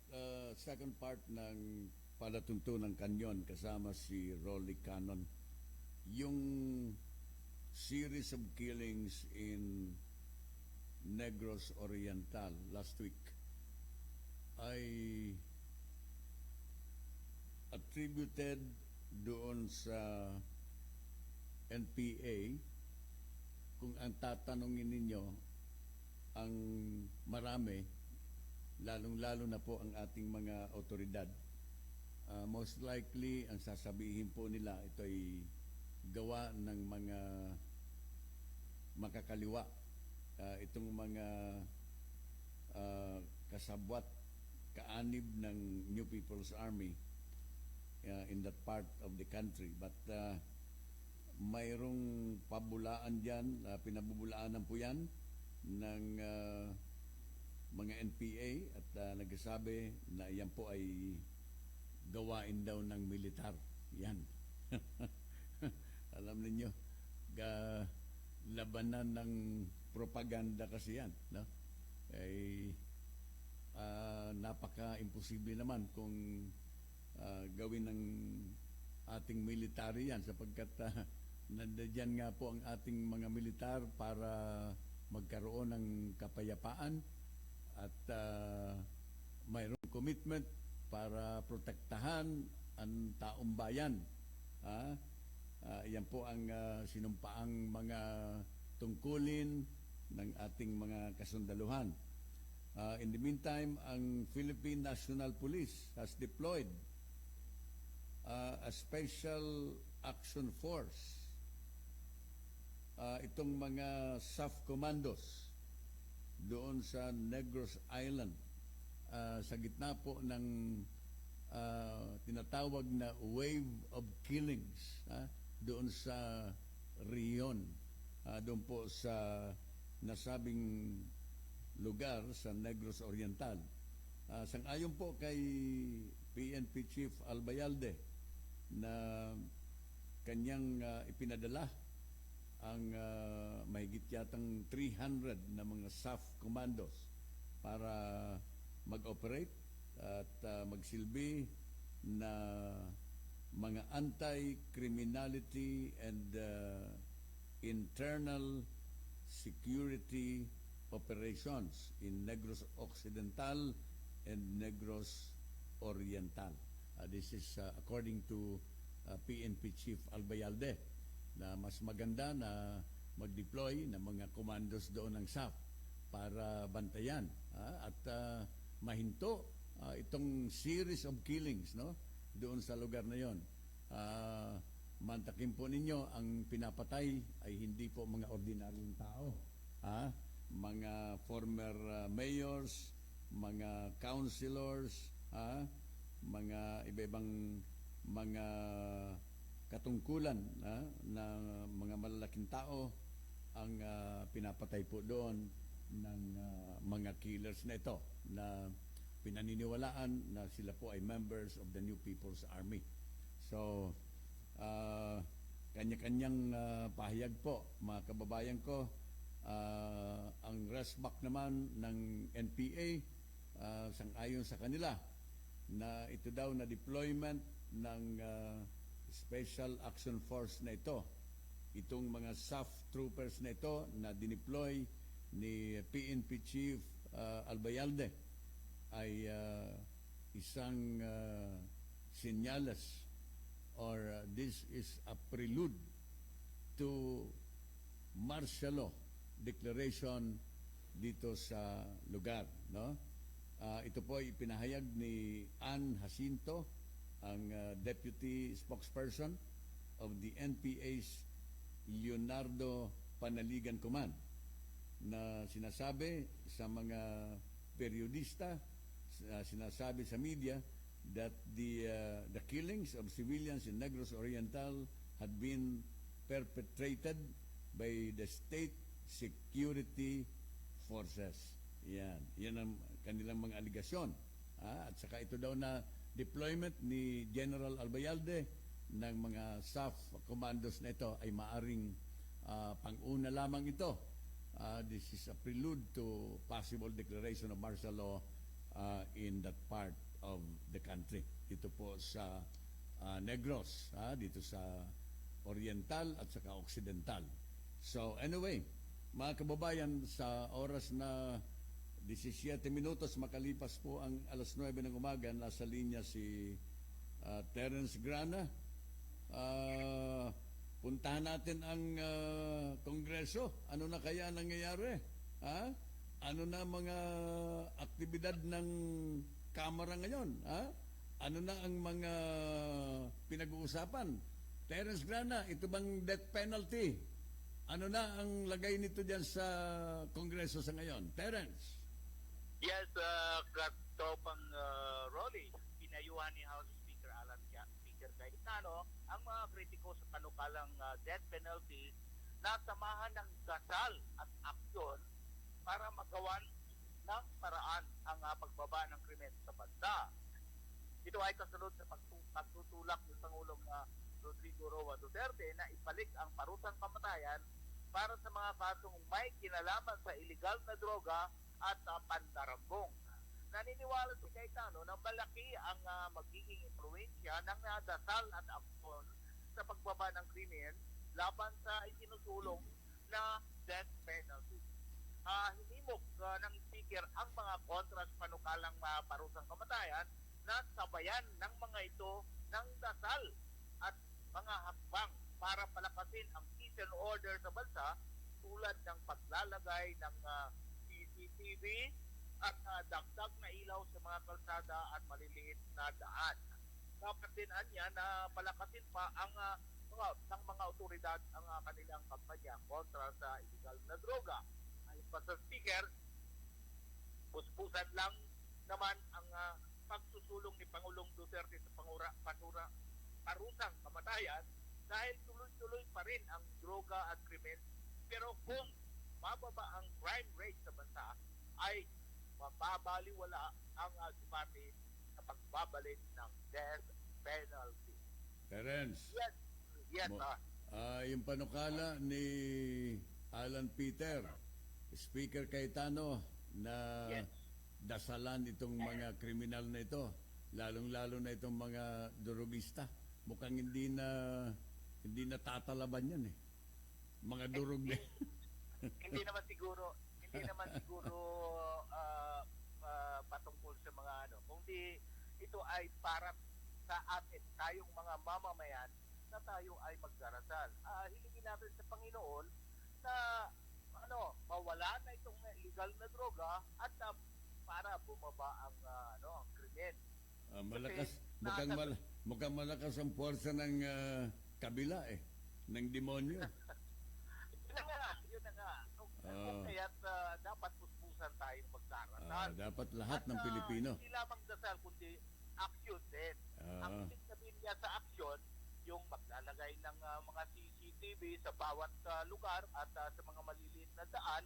second part ng palatuntunan ng Kanyon kasama si Rolly Canon. Yung series of killings in Negros Oriental last week ay attributed doon sa NPA. Kung ang tatanungin ninyo, ang marami, lalong-lalo na po ang ating mga otoridad, most likely ang sasabihin po nila ito ay gawa ng mga makakaliwa, itong mga kasabwat, kaanib ng New People's Army in that part of the country. But mayroong pabulaan dyan, pinabubulaanan po yan ng mga NPA at nagsasabi na yan po ay gawain daw ng militar. Yan. Alam niyo, labanan ng propaganda kasi yan, no? Ay napaka-imposible naman kung gawin ng ating military yan, sapagkat nandiyan nga po ang ating mga militar para magkaroon ng kapayapaan at mayroong commitment para protektahan ang taong bayan. Yan po ang sinumpaang mga tungkulin ng ating mga kasundaluhan. In the meantime, ang Philippine National Police has deployed a special action force. Itong mga SAF commandos doon sa Negros Island, sa gitna po ng tinatawag na wave of killings doon sa Rion, doon po sa nasabing lugar sa Negros Oriental. Sang-ayon po kay PNP Chief Albayalde na kanyang ipinadala ang mahigit yatang 300 na mga SAF commandos para mag-operate at magsilbi na mga anti-criminality and internal security operations in Negros Occidental and Negros Oriental. This is according to PNP Chief Albayalde, na mas maganda na mag-deploy ng mga commandos doon ng SAF para bantayan at mahinto itong series of killings, no, doon sa lugar na yon. Mantakin po ninyo, ang pinapatay ay hindi po mga ordinaryong tao, mga former mayors, mga councilors, mga iba-ibang mga katungkulan na mga malalaking tao ang pinapatay po doon ng mga killers na ito, na pinaniniwalaan na sila po ay members of the New People's Army. So, kanya-kanyang pahayag po, mga kababayan ko. Ang resback naman ng NPA, sang-ayon sa kanila, na ito daw na deployment ng Special Action Force na ito, itong mga SAF troopers na ito na dineploy ni PNP Chief Albayalde, ay isang senyales, or this is a prelude to martial law declaration dito sa lugar, no? Ito po ay ipinahayag ni Ann Jacinto, ang deputy spokesperson of the NPA's Leonardo Panaligan Command, na sinasabi sa mga periodista, sinasabi sa media, that the killings of civilians in Negros Oriental had been perpetrated by the state security forces. Yan ang kanilang mga aligasyon. At saka ito daw na deployment ni General Albayalde ng mga SAF commandos na ito ay maaring pang-una lamang ito. This is a prelude to possible declaration of martial law in that part of the country. Dito po sa Negros, dito sa Oriental at saka Occidental. So anyway, mga kababayan, sa oras na 17 minutos makalipas po ang alas 9 ng umaga, nasa linya si Terence Grana. Puntahan natin ang Kongreso. Ano na kaya nangyayari? Ano na mga aktibidad ng Kamara ngayon? Ano na ang mga pinag-uusapan? Terence Grana, ito bang death penalty? Ano na ang lagay nito dyan sa Kongreso sa ngayon? Terence? Yes, Katropang Rolly, pinayuhan ni House Speaker Speaker Cayetano ang mga kritiko sa panukalang death penalty na samahan ng dasal at aksyon para magawan ng paraan ang pagbaba ng krimen sa bansa. Ito ay kasunod sa pagtutulak ng Pangulong Rodrigo Roa Duterte na ibalik ang parusang kamatayan para sa mga kasong may kinalaman sa iligal na droga at pandarambong. Naniniwala si Cayetano na malaki ang magiging impluensya ng dasal at aksyon sa pagbaba ng krimen laban sa isinusulong na death penalty. Hinimok ng speaker ang mga kontra sa panukalang parusang kamatayan na sabayan ng mga ito ng dasal at mga hakbang para palakasin ang peace and order sa bansa, tulad ng paglalagay ng CCTV at dagdag na ilaw sa mga kalsada at maliliit na daan. Dapat din anya na palakasin pa ang ng mga otoridad ang kanilang kampanya kontra sa illegal na droga. Ayon pa sa speaker, puspusan lang naman ang pagsusulong ni Pangulong Duterte sa parusang kamatayan dahil tuloy-tuloy pa rin ang droga at krimen. Pero kung mababa ang crime rate sa bansa, ay mababaliwala ang debate sa pagbabalik ng death penalty. Terence, Yes. Yes, Yung panukala ni Alan Peter, Speaker Cayetano, na dasalan itong mga kriminal na ito, lalong-lalo na itong mga durugista. Mukhang hindi na tatalaban yan eh. Mga durug na. hindi naman siguro patungkol sa mga kundi ito ay para sa atin, tayong mga mamamayan, na tayo ay magdarasal. Hilingin natin sa Panginoon na mawala na itong illegal na droga at para bumaba ang krimen. Mukhang malakas ang puwersa ng kabila ng demonyo. Yun na nga. Kaya't dapat puspusan tayong magdarasal. Dapat lahat ng Pilipino. Hindi lamang dasal, kundi action din. Ang ibig sabihin niya sa action, yung maglalagay ng mga CCTV sa bawat lugar at sa mga maliliit na daan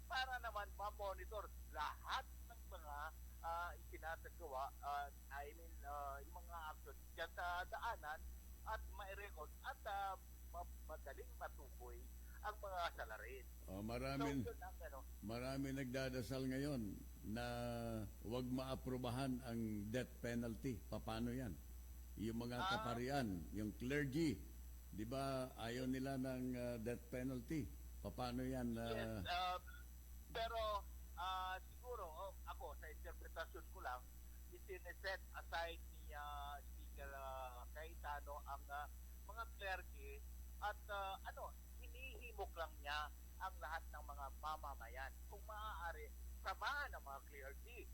para naman ma-monitor lahat ng mga isinasagawa, yung mga action dyan sa daanan at ma-record at madaling matukoy ang mga salarin. Marami nagdadasal ngayon na huwag maaprubahan ang death penalty. Paano yan? Yung mga kaparian, yung clergy, di ba ayaw nila ng death penalty? Paano yan? Yes, pero siguro, ako, sa interpretasyon ko lang, isineset aside ni Speaker Cayetano ang mga clergy at hinihimok lang niya ang lahat ng mga mamamayan. Kung maaari, samahan ng mga clergy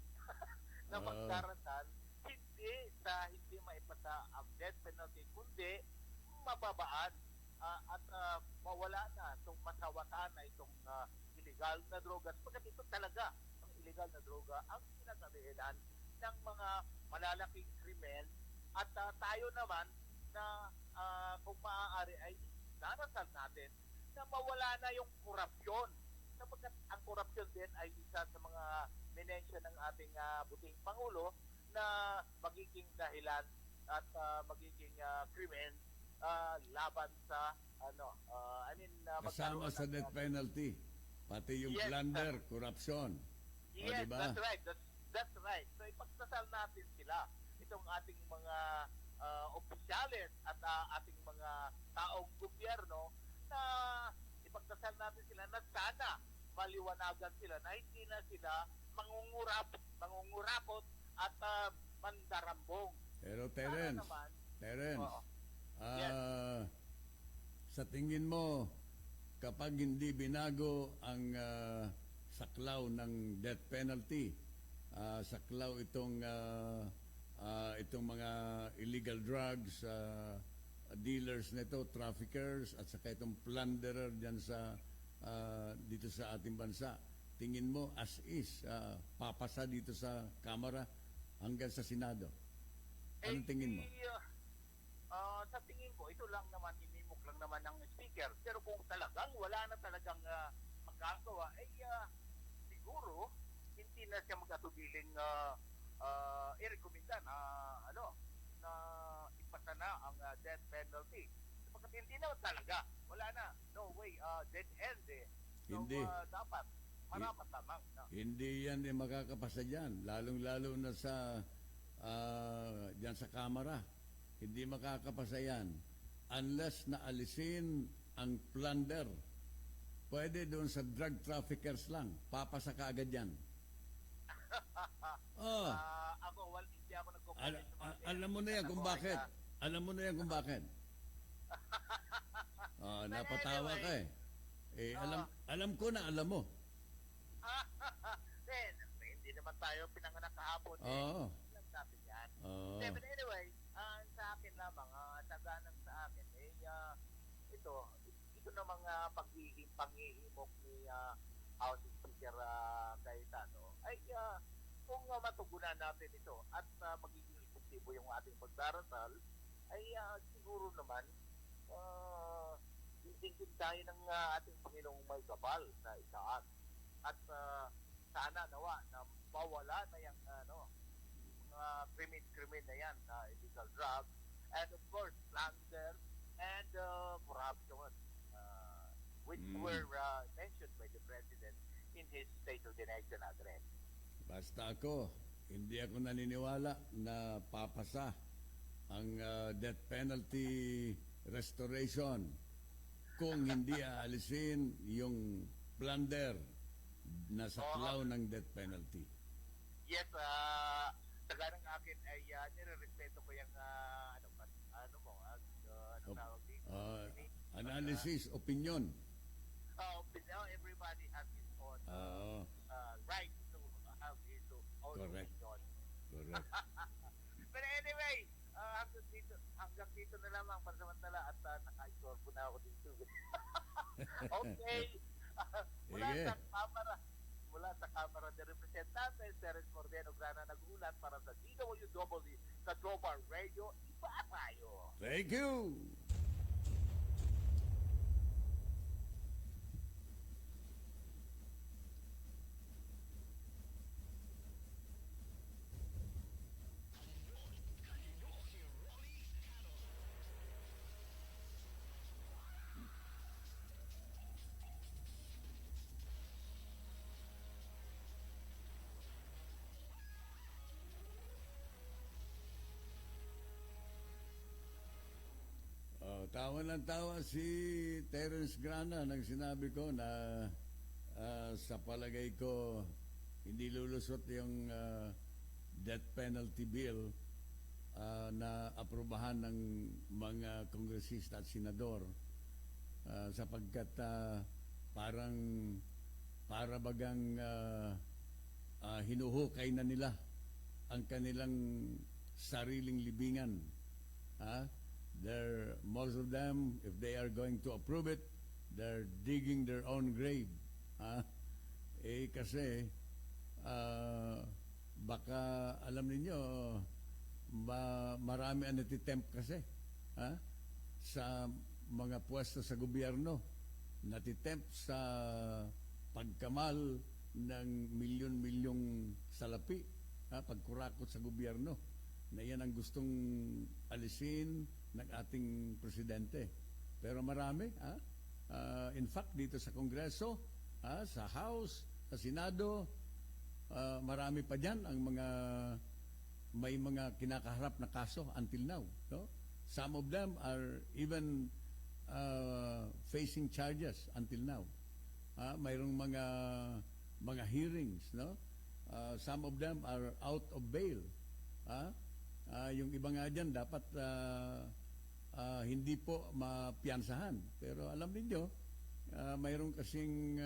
na magdarasal, hindi maipata ang death penalty, kundi mababaan at mawala na itong masawatan na itong illegal na droga. Pagkat ito talaga, ang illegal na droga, ang pinagdahilan ng mga malalaking krimen at tayo naman na kung maaari ay darasal natin na mawala na yung korupsyon. Sapagkat ang korupsyon din ay isa sa mga minensya ng ating buting Pangulo na magiging dahilan at magiging krimen laban sa kasama sa death penalty. Pati yung plunder, korupsyon. Yes, diba? That's right. So ipagdasal natin sila, itong ating mga opisyales at ating mga taong gobyerno, na ipagdasal natin sila na sana maliwanagan sila na hindi na sila mangungurapot at mandarambong. Pero Terence, sa tingin mo, kapag hindi binago ang saklaw ng death penalty, saklaw itong mga illegal drugs, dealers nito, traffickers, at saka itong plunderer dyan dito sa ating bansa, tingin mo as is, papasa dito sa Kamara hanggang sa Senado? Anong tingin mo? Sa tingin ko, ito lang naman, inimok lang naman ng speaker. Pero kung talagang wala na talagang magagawa, siguro hindi na siya magatubiling i-recommenda na ipasa na ang death penalty. Sapagkat hindi na talaga, wala na, no way, dead end So, hindi. Dapat marapat-tamang. Hindi yan makakapasa dyan, lalong-lalo na sa dyan sa Kamara. Hindi makakapasa yan unless na alisin ang plunder. Pwede doon sa drug traffickers lang, papasa ka agad yan. Hindi ako nagkukulit. Alam mo na yan kung bakit. Alam mo na yan kung bakit. Napatawa ka alam ko na alam mo. Hindi naman tayo pinanganak kahapon. Oo. Alam natin yan. But anyway, sa akin lamang, taganang sa akin, ito na mga panghihimok ni House Speaker Cayetano, ay kung matugunan natin ito at magiging epektibo yung ating pagdarasal, ay siguro naman din tayo ng ating Panginoong may kapal na itaat. At sana nawa na mawala na yung mga krimen na yan, illegal drugs, and of course, plunder, and the corruption, which were mentioned by the President in his State of the Nation address. Basta ako, hindi ako naniniwala na papasa ang death penalty restoration kung hindi aalisin yung plunder na saklaw ng death penalty. Yes, sa ganang akin ay nire-respeto ko yung tawag dito? Analysis, opinion. Everybody has his own right to have his own Correct. opinion. Correct. But anyway, hanggang dito na lamang pansamantala at naka-isorbo na ako dito. Okay. Mula sa Kamara de Representantes, Terence Mordeno Grana nag-ulat para sa DWW sa TROPA Radio. Iba tayo. Thank you. Tawa ng tawa si Terence Grana nang sinabi ko na sa palagay ko hindi lulusot yung death penalty bill na aprubahan ng mga kongresista at senador sapagkat para bagang hinuhukay na nila ang kanilang sariling libingan. Most of them, if they are going to approve it, they're digging their own grave. Kasi baka alam ninyo marami ang natitempt kasi sa mga pwesto sa gobyerno, natitempt sa pagkamal ng milyon-milyong salapi, pagkurakot sa gobyerno, na yan ang gustong alisin ng ating presidente. Pero marami, in fact, dito sa Kongreso, sa House, sa Senado, marami pa dyan ang may mga kinakaharap na kaso until now. No? Some of them are even facing charges until now. Mayroong mga hearings. No? Some of them are out of bail. Yung iba nga dyan dapat hindi po mapiyansahan. Pero alam niyo, mayroon kasing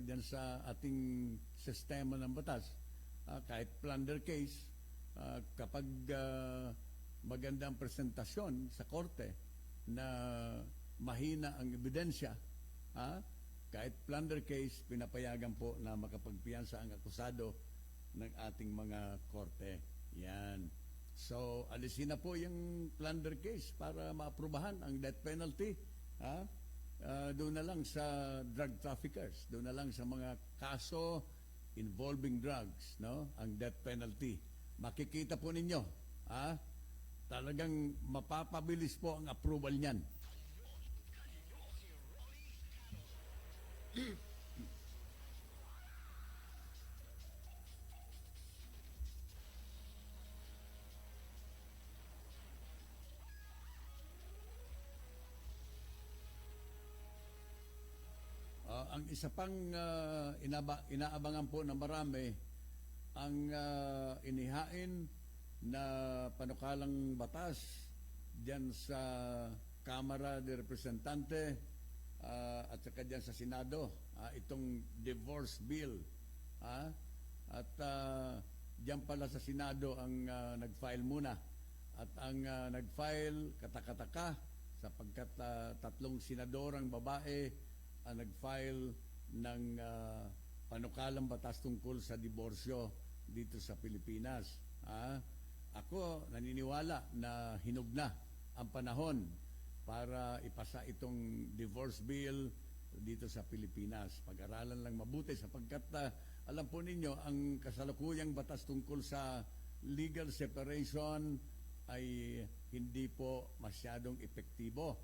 dyan sa ating sistema ng batas, kahit plunder case, kapag magandang presentasyon sa korte na mahina ang ebidensya, kahit plunder case, pinapayagan po na makapagpiyansa ang akusado ng ating mga korte. Yan. So, alisin na po yung plunder case para maaprubahan ang death penalty. Doon na lang sa drug traffickers, doon na lang sa mga kaso involving drugs, no? Ang death penalty. Makikita po ninyo, talagang mapapabilis po ang approval niyan. Ang isa pang inaabangan po ng marami, ang inihain na panukalang batas diyan sa Kamara de Representante at saka diyan sa Senado, itong divorce bill. At diyan pala sa Senado ang nag-file muna. At ang nag-file katakataka sapagkat tatlong senadorang babae ang nag-file ng panukalang batas tungkol sa diborsyo dito sa Pilipinas. Ako naniniwala na hinog na ang panahon para ipasa itong divorce bill dito sa Pilipinas. Pag-aralan lang mabuti sapagkat alam po ninyo ang kasalukuyang batas tungkol sa legal separation ay hindi po masyadong epektibo.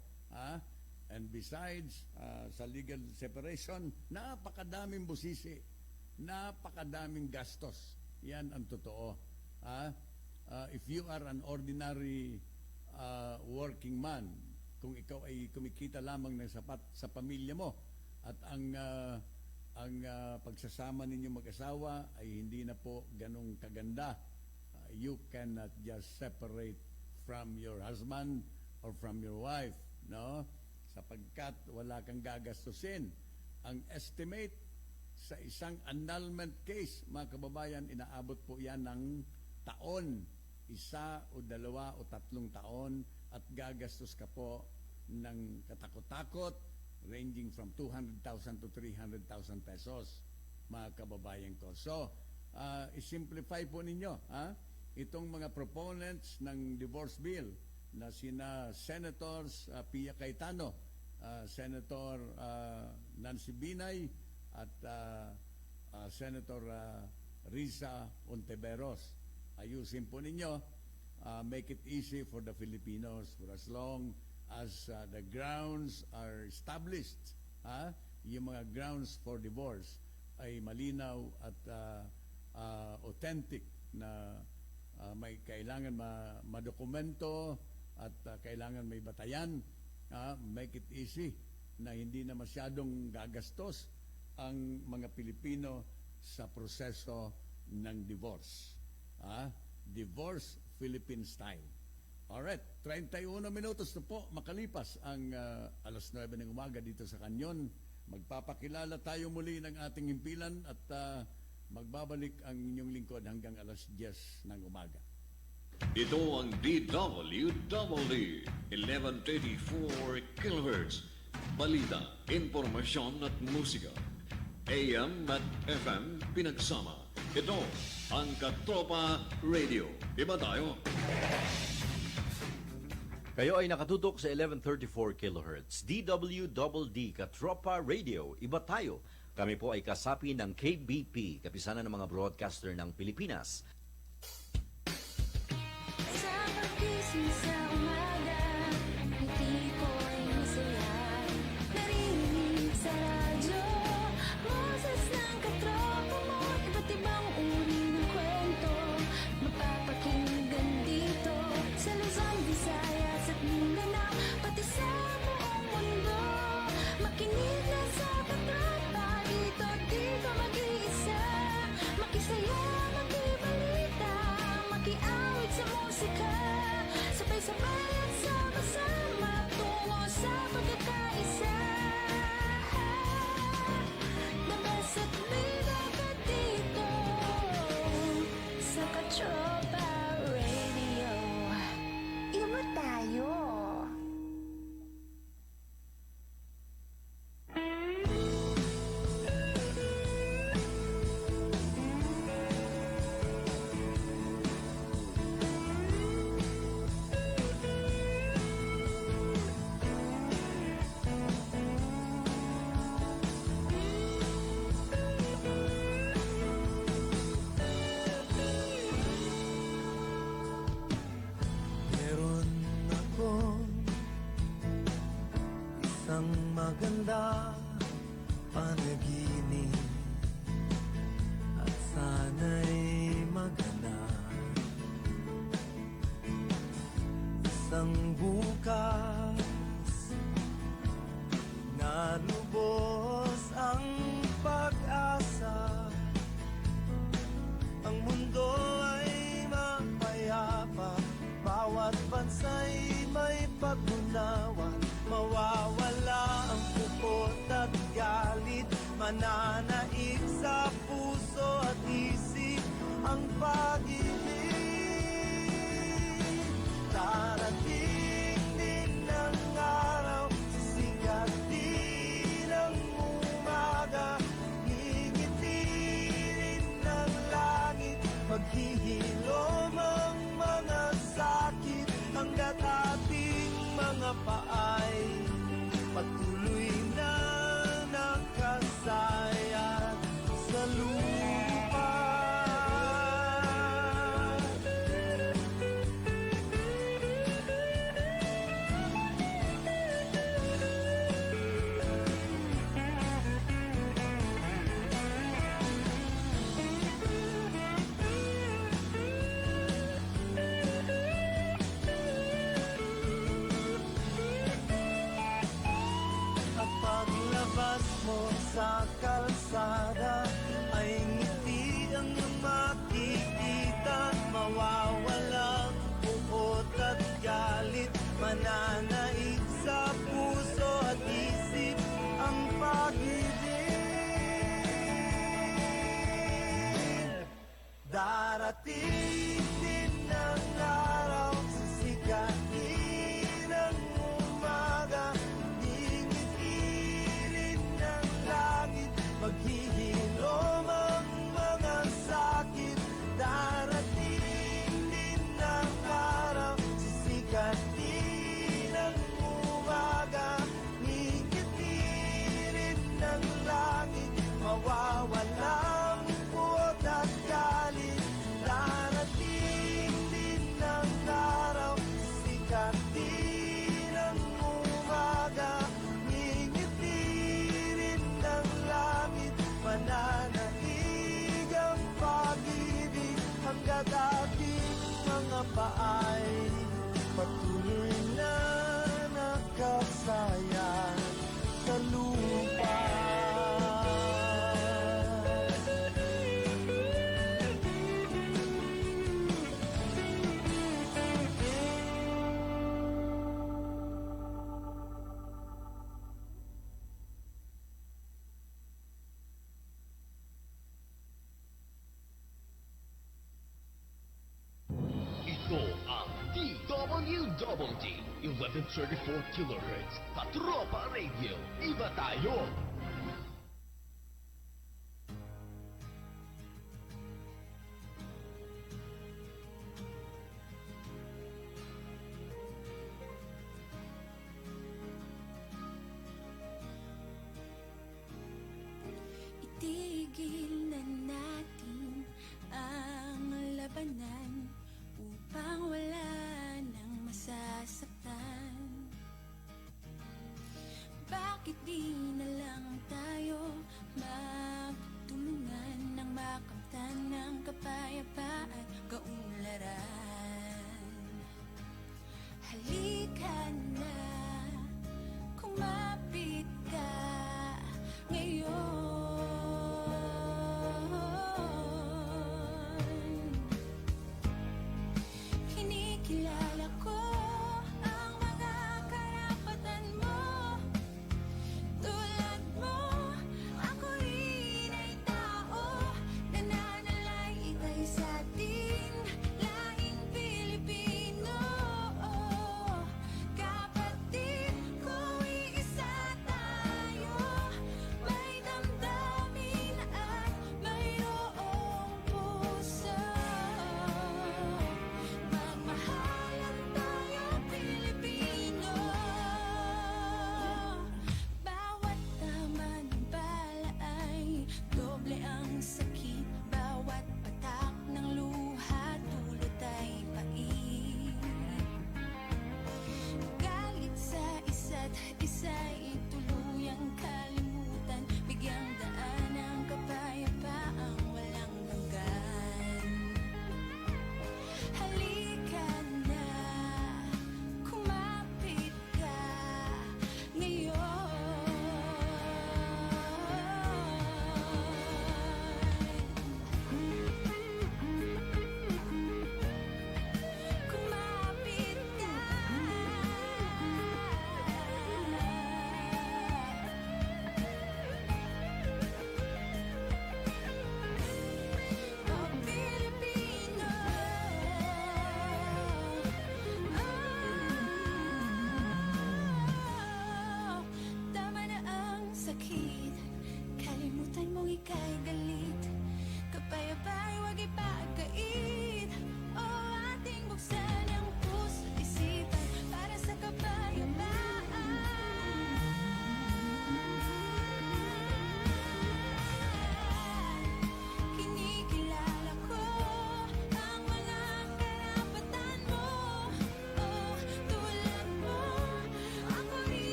And besides, sa legal separation, napakadaming busisi, napakadaming gastos. Yan ang totoo. If you are an ordinary working man, kung ikaw ay kumikita lamang ng sapat sa pamilya mo at ang pagsasama ninyo mag-asawa ay hindi na po ganong kaganda, you cannot just separate from your husband or from your wife, no? Sapagkat wala kang gagastusin. Ang estimate sa isang annulment case, mga kababayan, inaabot po yan ng taon, 1 o 2 o 3 taon, at gagastos ka po ng katakot-takot ranging from 200,000 to 300,000 pesos, mga kababayan ko. So, isimplify po ninyo itong mga proponents ng divorce bill na sina Senators Pia Cayetano, Senator Nancy Binay at Senator Risa Ontiveros. Ayusin po ninyo, make it easy for the Filipinos for as long as the grounds are established, yung mga grounds for divorce ay malinaw at authentic na may kailangan madokumento at kailangan may batayan. Make it easy na hindi na masyadong gagastos ang mga Pilipino sa proseso ng divorce. Divorce Philippine style. Alright, 31 minutos na po makalipas ang alas 9 ng umaga dito sa Kanyon. Magpapakilala tayo muli ng ating himpilan at magbabalik ang inyong lingkod hanggang alas 10 ng umaga. Ito ang DWWD 1134 kHz. Balita, impormasyon at musika. AM at FM pinagsama. Ito ang Katropa Radio. Iba tayo. Kayo ay nakatutok sa 1134 kHz. DWDD Katropa Radio. Iba tayo. Kami po ay kasapi ng KBP, kapisanan ng mga broadcaster ng Pilipinas. Sa pagkising sa umaga, ngiti ko'y masaya. Narinig sa radyo, boses ng katropa mo. Iba't ibang uri ng kwento, mapapakinggan dito. Sa Luzon, Visayas at Mindanao, pati sa buong mundo. Makinig na sa katropa, dito mag-iisa. Makisaya, makibalita, makiawit sa musika. Sabay-sabay at sama-sama tungo sa pagkakaisa. The best at bida ka dito sa Katropa Radio. Iba tayo. Meron akong isang maganda panaginip at sana'y maganap. Isang bukas na lubos ang pag-asa. Ang mundo ay mapayapa, bawat bansa'y may pag-unawa. Mawawala ang pupot at galit, mananaig sa puso at isip ang pag-ibig. Darating din ang araw, sisigat din ang umaga. Ngingitirin ng langit, maghihilom ang mga sakit, hanggat ating mga paay patuloy na nakasayat sa lupa. Darating ng araw, sisikatin ang umaga, ngingitirin ng langit, maghihilom ang mga sakit. Darating din ng araw, sisikatin ang umaga, ngingitirin ng langit, mawawalang puot at galit. Darating din ng araw, sisikatin ang umaga, ngingitirin ng langit, mananalig ang pag-ibig hanggat ating mga paay patuloy na nakasayang sa lupa. Ito ang DWWD 1134 kHz Katropa Radio. Iba tayo! Itigil na natin ang labanan upang wala nang masasaktan. Bakit di na lang tayo magtulungan nang makamtan ng kapayapaan, kaunlaran? Halika na, kumapit ka ngayon.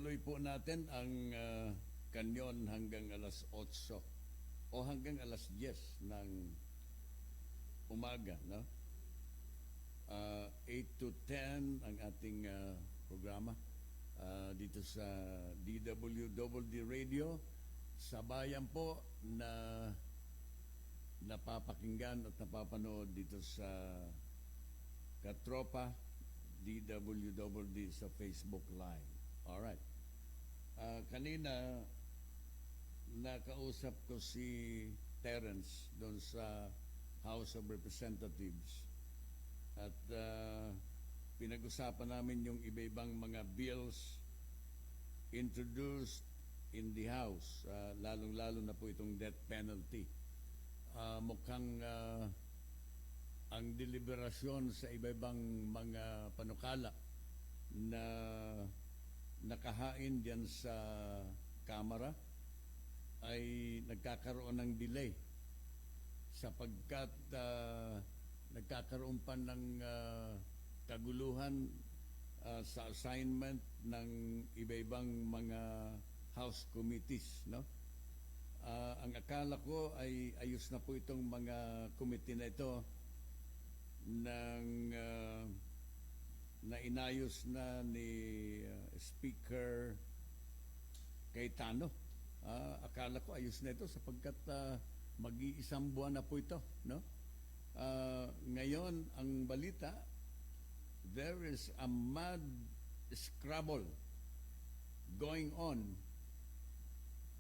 itutuloy po natin ang kanyon hanggang alas 8 o hanggang alas 10 ng umaga, no? 8 to 10 ang ating programa dito sa DWDD Radio. Sabayan po na napapakinggan at napapanood dito sa Katropa DWDD sa Facebook Live. Alright. Kanina nakausap ko si Terence doon sa House of Representatives at pinag-usapan namin yung iba-ibang mga bills introduced in the House, lalong-lalo na po itong death penalty. Mukhang ang deliberasyon sa iba-ibang mga panukala na nakahain diyan sa Kamara ay nagkakaroon ng delay sapagkat nagkakaroon pa ng kaguluhan sa assignment ng iba-ibang mga House committees, no? Ang akala ko ay ayos na po itong mga committee na ito na inayos na ni Speaker Cayetano. Akala ko ayos na ito sapagkat mag-iisang buwan na po ito, no? Ngayon ang balita, there is a mad scrabble going on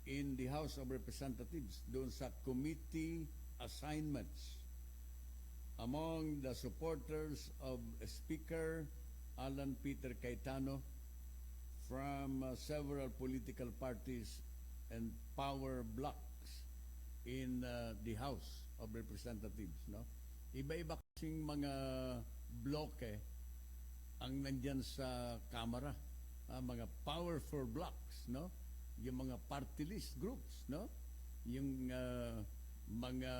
in the House of Representatives doon sa committee assignments among the supporters of Speaker Alan Peter Cayetano from several political parties and power blocks in the House of Representatives, no? Iba-iba kasing mga bloke ang nandyan sa Kamara, mga powerful blocks, no? Yung mga party list groups, no? Yung mga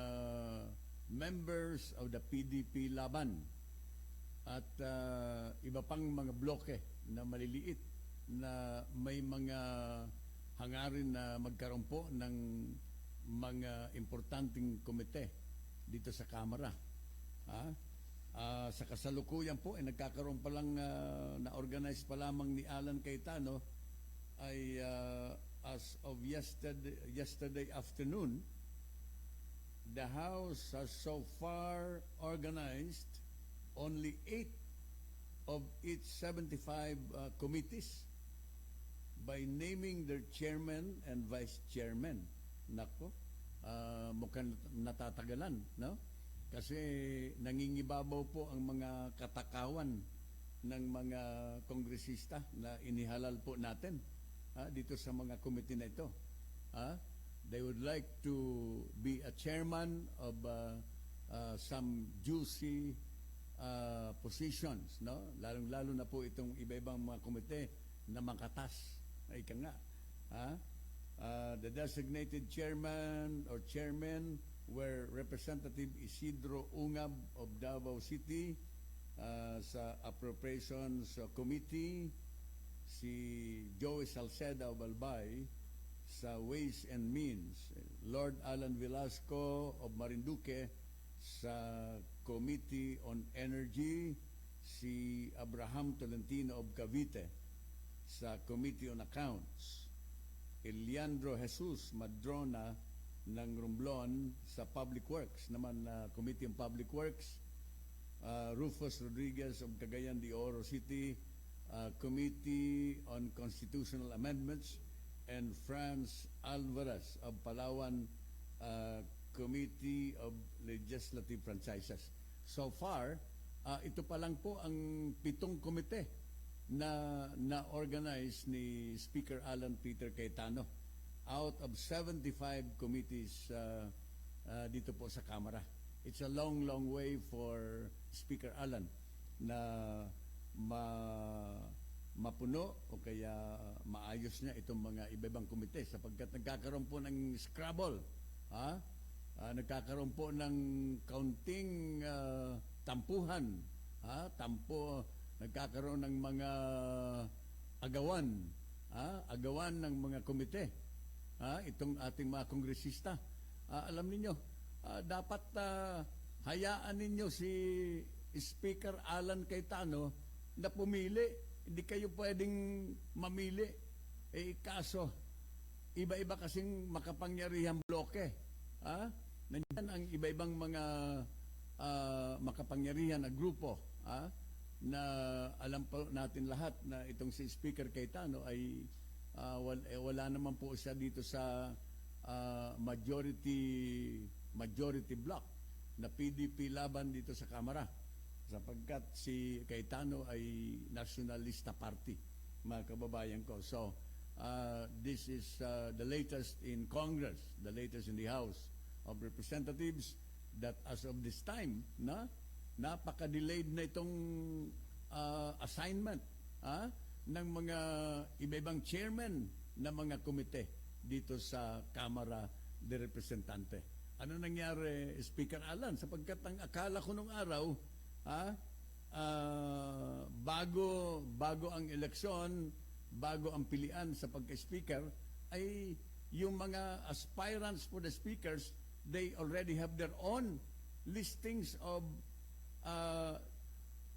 members of the PDP laban at iba pang mga bloke na maliliit na may mga hangarin na magkaroon po ng mga importanteng komite dito sa Kamara. Sa kasalukuyan po ay nagkakaroon pa lang na-organize pa lamang ni Alan Cayetano ay as of yesterday afternoon, the House has so far organized only 8 of its 75 committees by naming their chairman and vice chairman. Nako, mukhang natatagalan, no? Kasi nangingibabaw po ang mga katakawan ng mga kongresista na inihalal po natin dito sa mga committee na ito. They would like to be a chairman of some juicy positions, no? Lalong-lalo na po itong iba-ibang mga komite na makatas. Ika nga. The designated chairman or chairman were Representative Isidro Ungab of Davao City sa Appropriations Committee, si Joey Salceda of Albay sa Ways and Means, Lord Alan Velasco of Marinduque sa Committee on Energy, si Abraham Tolentino of Cavite sa Committee on Accounts, Eliandro Jesus Madrona ng Romblon sa Public Works naman na Committee on Public Works, Rufus Rodriguez of Cagayan de Oro City, Committee on Constitutional Amendments, and Franz Alvarez of Palawan Committee of Legislative Franchises. So far, ito pa lang po ang 7 komite na organize ni Speaker Alan Peter Cayetano out of 75 committees dito po sa Kamara. It's a long, long way for Speaker Alan na mapuno o kaya maayos niya itong mga iba-ibang komite sapagkat nagkakaroon po ng scrabble, nagkakaroon po ng kaunting tampuhan, nagkakaroon ng mga agawan agawan ng mga komite, itong ating mga kongresista. Alam ninyo, dapat hayaan ninyo si Speaker Alan Cayetano na pumili. Hindi kayo pwedeng mamili. Kaso, iba-iba kasing makapangyarihang bloke. Nandiyan ang iba-ibang mga makapangyarihan na grupo. Na alam po natin lahat na itong si Speaker Cayetano ay wala naman po siya dito sa majority block na PDP laban dito sa Kamara, sapagkat si Cayetano ay Nationalista Party, mga kababayan ko. So this is the latest in Congress, the latest in the House of Representatives, that as of this time napaka-delayed na itong assignment ng mga iba-ibang chairman ng mga komite dito sa Kamara de Representante. Ano nangyari, Speaker Alan? Sapagkat ang akala ko nung araw, bago ang eleksyon, bago ang pilian sa pagka-speaker, ay yung mga aspirants for the speakers, they already have their own listings of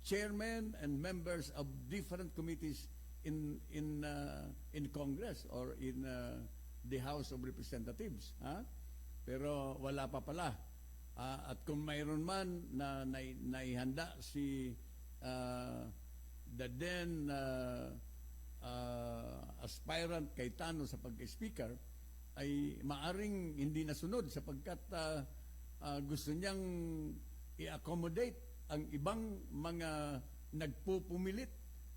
chairmen and members of different committees in Congress or in the House of Representatives. Pero wala pa pala. At kung mayroon man na naihanda si the then aspirant Cayetano sa pagka-speaker, ay maaring hindi nasunod sapagkat gusto niyang i-accommodate ang ibang mga nagpupumilit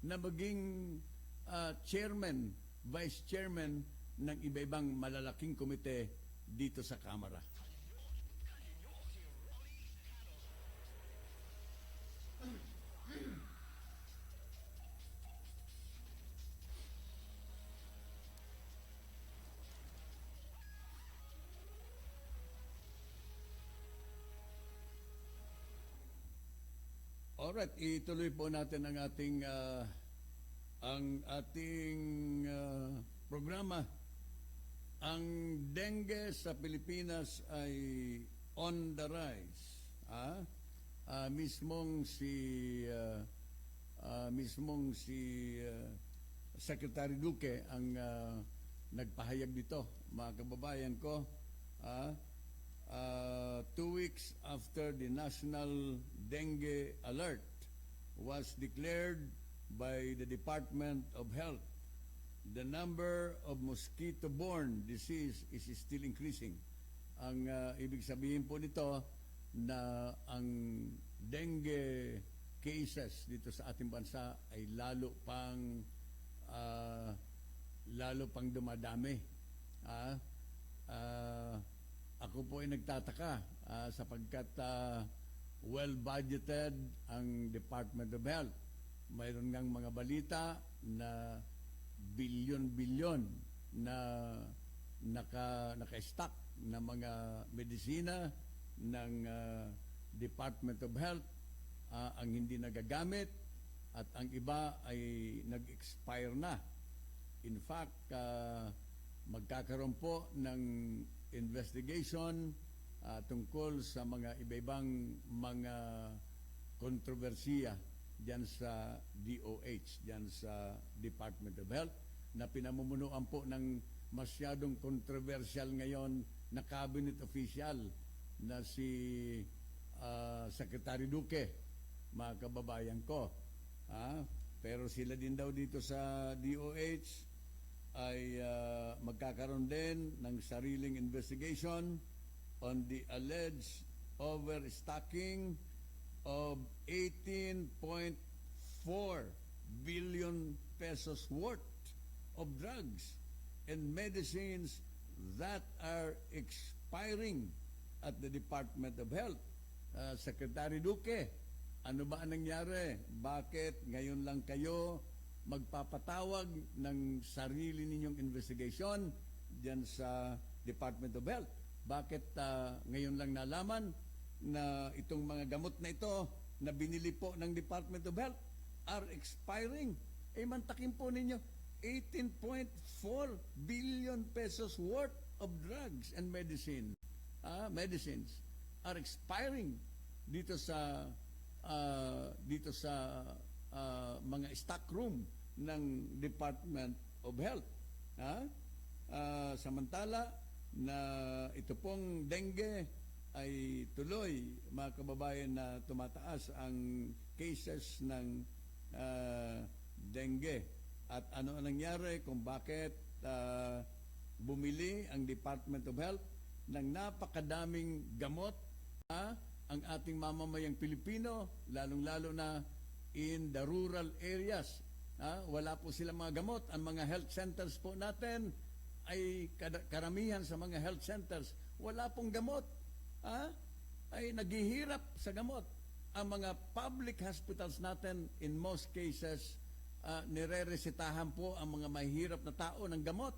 na maging chairman, vice chairman ng iba-ibang malalaking komite dito sa Kamara. Alright, ituloy po natin ang ating programa. Ang dengue sa Pilipinas ay on the rise. Mismong si Secretary Duque ang nagpahayag dito, mga kababayan ko. 2 weeks after the national dengue alert was declared by the Department of Health, the number of mosquito-borne disease is still increasing. Ang ibig sabihin po nito na ang dengue cases dito sa ating bansa ay lalo pang dumadami. Ako po ay nagtataka sapagkat well-budgeted ang Department of Health. Mayroon ngang mga balita na bilyon-bilyon na naka-stock na mga medisina ng Department of Health ang hindi nagagamit at ang iba ay nag-expire na. In fact, magkakaroon po ng investigation tungkol sa mga iba-ibang mga kontrobersiya diyan sa DOH, diyan sa Department of Health, na pinamumunuan po ng masyadong kontrobersyal ngayon na cabinet official na si Secretary Duque, mga kababayan ko. Pero sila din daw dito sa DOH ay magkakaroon din ng sariling investigation on the alleged overstocking of 18.4 billion pesos worth of drugs and medicines that are expiring at the Department of Health. Secretary Duque, ano ba ang nangyari? Bakit ngayon lang kayo magpapatawag ng sarili ninyong investigation diyan sa Department of Health? Bakit ngayon lang nalaman na itong mga gamot na ito na binili po ng Department of Health are expiring? Mantakin po ninyo, 18.4 billion pesos worth of drugs and medicines are expiring dito sa mga stock room ng Department of Health. Samantala na ito pong dengue ay tuloy, mga kababayan, na tumataas ang cases ng dengue. At ano ang nangyari kung bakit bumili ang Department of Health ng napakadaming gamot ang ating mamamayang Pilipino, lalong-lalo na in the rural areas. Wala po silang mga gamot. Ang mga health centers po natin ay karamihan sa mga health centers wala pong gamot. Ay naghihirap sa gamot. Ang mga public hospitals natin, in most cases, nire-resetahan po ang mga mahihirap na tao ng gamot.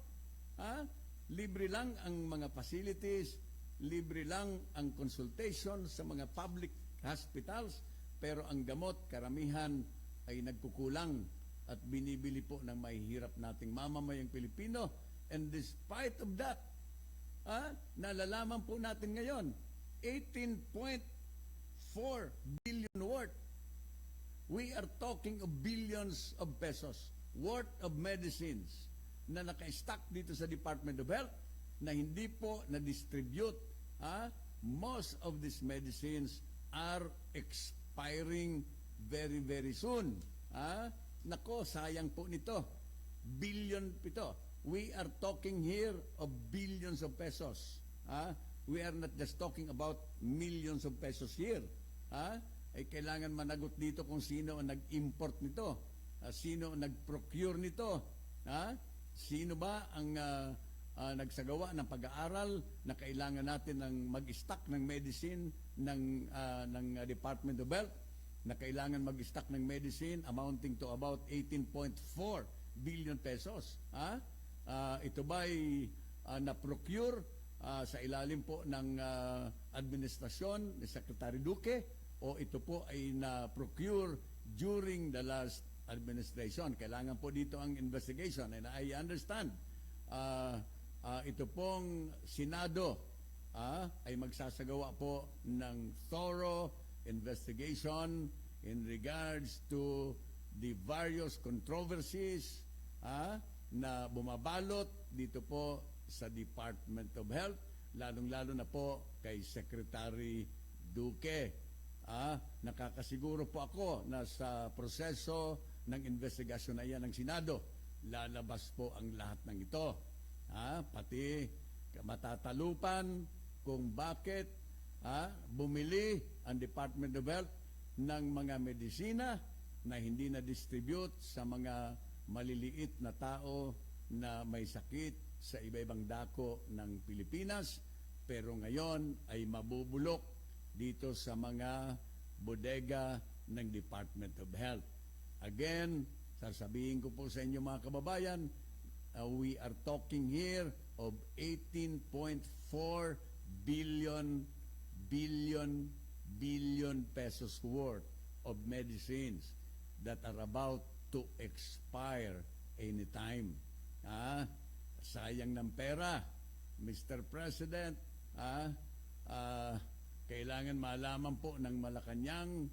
Libre lang ang mga facilities, libre lang ang consultation sa mga public hospitals, pero ang gamot, karamihan ay nagkukulang at binibili po ng mahihirap nating mamamayang Pilipino. And despite of that, nalalaman po natin ngayon, 18.4 billion worth. We are talking of billions of pesos worth of medicines na naka-stock dito sa Department of Health na hindi po na-distribute. Most of these medicines are expiring very, very soon. Nako, sayang po nito. Billion ito. We are talking here of billions of pesos. We are not just talking about millions of pesos here. Ay kailangan managot dito kung sino ang nag-import nito, sino ang nag-procure nito, sino ba ang nagsagawa ng pag-aaral na kailangan natin ng mag-stock ng medicine ng Department of Health, na kailangan mag-stock ng medicine amounting to about 18.4 billion pesos. Ito ba ay na-procure sa ilalim po ng administrasyon ni Secretary Duque, o ito po ay na-procure during the last administration? Kailangan po dito ang investigation. And I understand, ito pong Senado ay magsasagawa po ng thorough investigation in regards to the various controversies na bumabalot dito po sa Department of Health, lalong-lalo na po kay Secretary Duque. Nakakasiguro po ako na sa proseso ng investigasyon na yan ng Senado, lalabas po ang lahat ng ito. Pati matatalupan kung bakit bumili ang Department of Health ng mga medisina na hindi na-distribute sa mga maliliit na tao na may sakit sa iba-ibang dako ng Pilipinas, pero ngayon ay mabubulok dito sa mga bodega ng Department of Health. Again, sasabihin ko po sa inyo, mga kababayan, we are talking here of 18.4 billion pesos worth of medicines that are about to expire anytime. Sayang ng pera, Mr. President. Kailangan malaman po ng Malacanang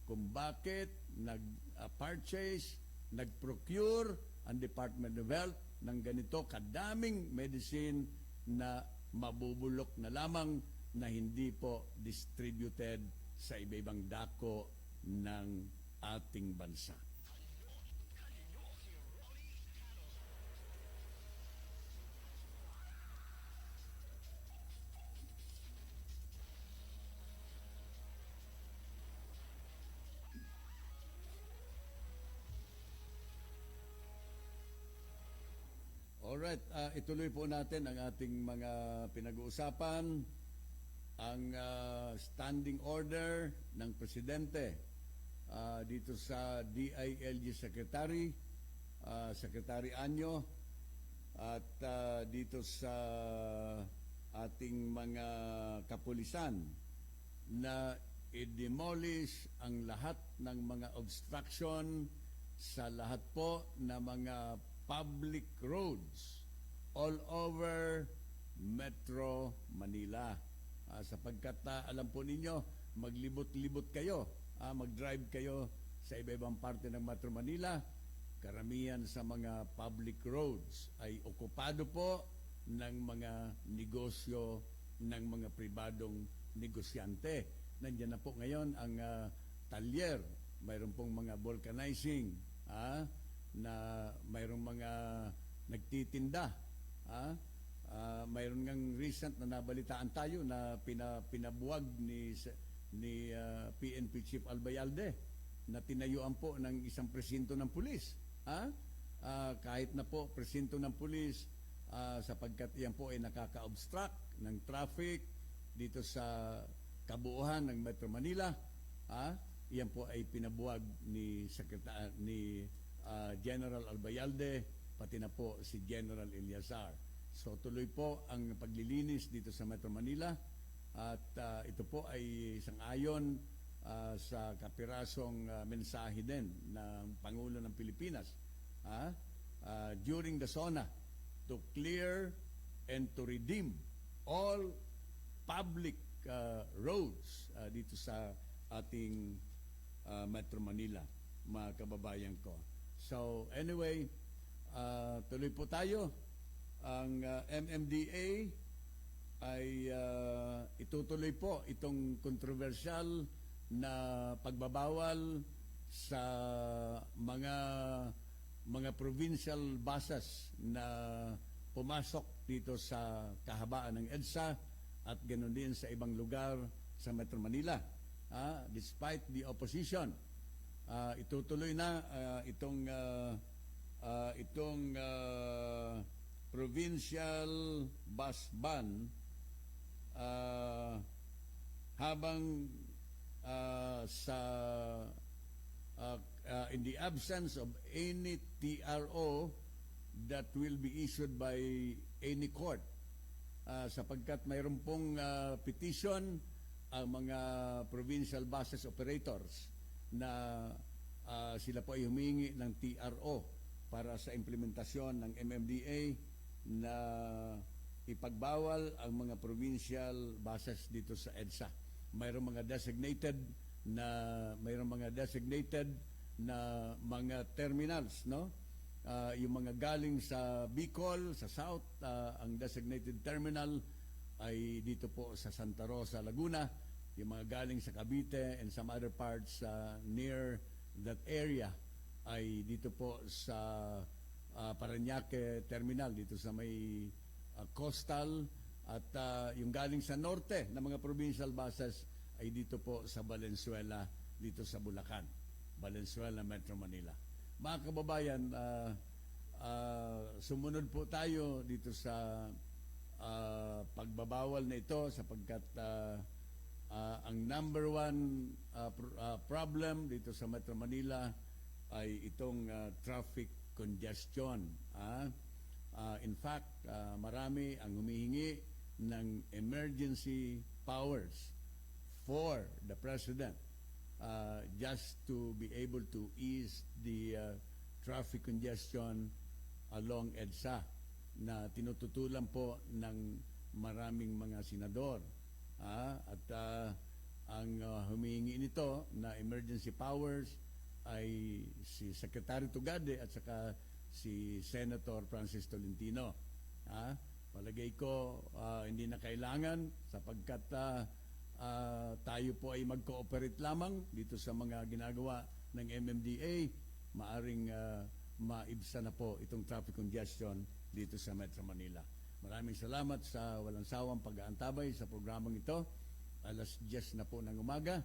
kung bakit nag-purchase, nag-procure ang Department of Health ng ganito kadaming medicine na mabubulok na lamang, na hindi po distributed sa iba-ibang dako ng ating bansa. Alright, ituloy po natin ang ating mga pinag-uusapan. Ang standing order ng Presidente dito sa DILG Secretary, Secretary Anyo, at dito sa ating mga kapulisan na i-demolish ang lahat ng mga obstruction sa lahat po na mga public roads all over Metro Manila. Sapagkat alam po ninyo, maglibot-libot kayo, mag-drive kayo sa iba-ibang parte ng Metro Manila, karamihan sa mga public roads ay okupado po ng mga negosyo ng mga pribadong negosyante. Nandiyan na po ngayon ang talyer, mayroon pong mga vulcanizing, na mayroong mga nagtitinda, mayroon ngang recent na nabalitaan tayo na pinabuwag ni PNP Chief Albayalde na tinayuan po ng isang presinto ng pulis. Kahit na po presinto ng pulis, sapagkat yan po ay nakaka-obstruct ng traffic dito sa kabuuan ng Metro Manila, yan po ay pinabuwag ni General Albayalde, pati na po si General Eliazar. So tuloy po ang paglilinis dito sa Metro Manila at ito po ay sang-ayon sa kapirasong mensahe din ng Pangulo ng Pilipinas during the SONA to clear and to redeem all public roads dito sa ating Metro Manila, mga kababayan ko. So anyway, tuloy po tayo. Ang MMDA ay itutuloy po itong kontrobersyal na pagbabawal sa mga provincial buses na pumasok dito sa kahabaan ng EDSA at ganoon din sa ibang lugar sa Metro Manila. Despite the opposition, itutuloy na itong provincial bus ban habang in the absence of any TRO that will be issued by any court, sapagkat mayroon pong petition ang mga provincial buses operators na sila po ay humingi ng TRO para sa implementasyon ng MMDA na ipagbawal ang mga provincial buses dito sa EDSA. Mayroong mga designated na mga terminals, no? Yung mga galing sa Bicol, sa South, ang designated terminal ay dito po sa Santa Rosa, Laguna. Yung mga galing sa Cavite and some other parts near that area ay dito po sa Parañaque Terminal, dito sa may coastal, at yung galing sa norte ng mga provincial buses ay dito po sa Valenzuela, dito sa Bulacan, Valenzuela, Metro Manila. Mga kababayan, sumunod po tayo dito sa pagbabawal na ito sapagkat ang number one problem dito sa Metro Manila ay itong traffic congestion. In fact, marami ang humihingi ng emergency powers for the President just to be able to ease the traffic congestion along EDSA na tinututulan po ng maraming mga senador. At ang humihingi nito na emergency powers ay si Secretary Tugade at saka si Senator Francis Tolentino. Palagay ko hindi na kailangan sapagkat tayo po ay mag-cooperate lamang dito sa mga ginagawa ng MMDA. Maaring maibsa na po itong traffic congestion dito sa Metro Manila. Maraming salamat sa walang sawang pag-aantabay sa programang ito. 10:00 na po ng umaga.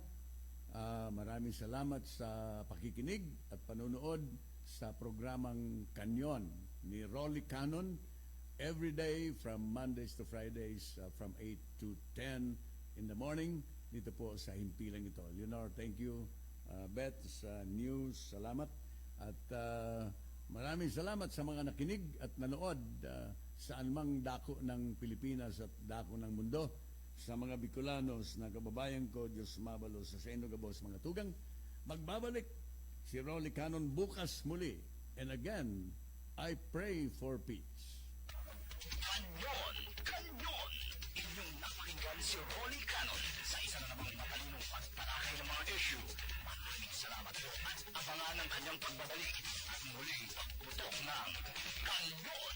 Maraming salamat sa pakikinig at panonood sa programang KANYON ni Rolly Canon every day from Mondays to Fridays from 8 to 10 in the morning dito po sa himpilang ito. Leonor, thank you. Beth, sa news, salamat. At maraming salamat sa mga nakinig at nanood saan mang dako ng Pilipinas at dako ng mundo. Sa mga Bicolanos na kababayan ko, Diyos mabalo sa seno gabos mga tugang. Magbabalik si Rolly Canon bukas muli. And again, I pray for peace. Kanyon! Kanyon! Inyong napakinggan si Rolly Canon sa isa na namang matalinong pagtalakay ng mga issue. Maraming salamat po at abangan ang kanyang pagbabalik at muling pagputok ng Kanyon!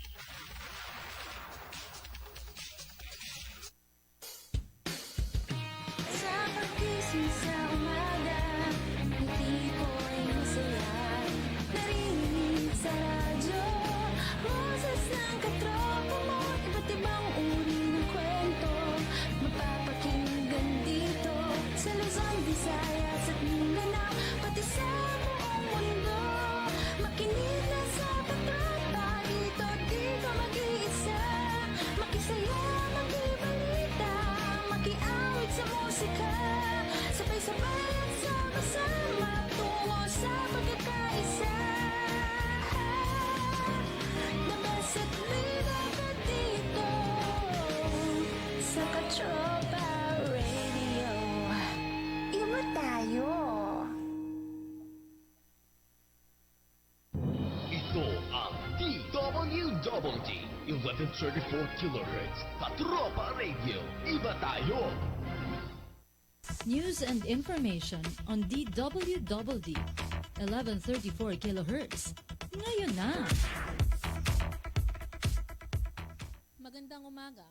Sa pagkising sa umaga, ngiti ko'y masaya. Narinig sa radyo, boses ng katropa mo. Iba't ibang uri ng kwento, mapapakinggan dito. Sa Luzon, Visayas at Mindanao, pati sa buong mundo. Makinig na sa katropa, dito di ka mag-iisa. Makisaya, makibalita, makiawit sa musika. Sabay-sabay at sama-sama tungo sa pagkakaisa. The best at leader ka dito sa Katropa Radio. Iba tayo. Ito ang DWDD 1134 kHz Katropa Radio. Iba tayo! News and information on DWDD 1134 kHz. Ngayon na! Magandang umaga.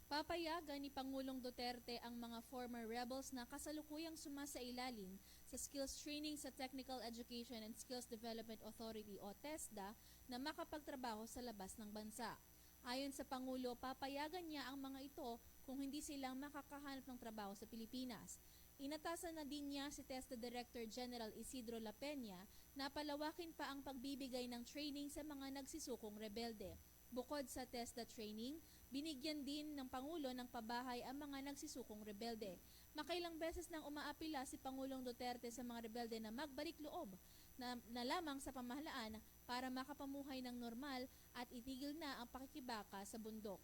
Papayagan ni Pangulong Duterte ang mga former rebels na kasalukuyang sumasailalim sa skills training sa Technical Education and Skills Development Authority o TESDA na makapagtrabaho sa labas ng bansa. Ayon sa Pangulo, papayagan niya ang mga ito kung hindi silang makakahanap ng trabaho sa Pilipinas. Inatasan na din niya si TESDA Director General Isidro La Peña na palawakin pa ang pagbibigay ng training sa mga nagsisukong rebelde. Bukod sa TESDA training, binigyan din ng Pangulo ng pabahay ang mga nagsisukong rebelde. Makailang beses nang umaapila si Pangulong Duterte sa mga rebelde na magbalik loob na lamang sa pamahalaan para makapamuhay ng normal at itigil na ang pakikibaka sa bundok.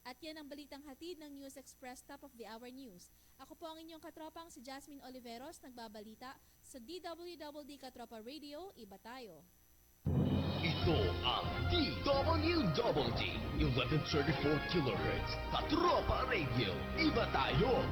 At yan ang balitang hatid ng News Express Top of the Hour News. Ako po ang inyong katropang si Jasmine Oliveros, nagbabalita sa DWDD Katropa Radio, Iba Tayo. Ito ang DWDD 1134 kHz Katropa Radio. Iba tayo!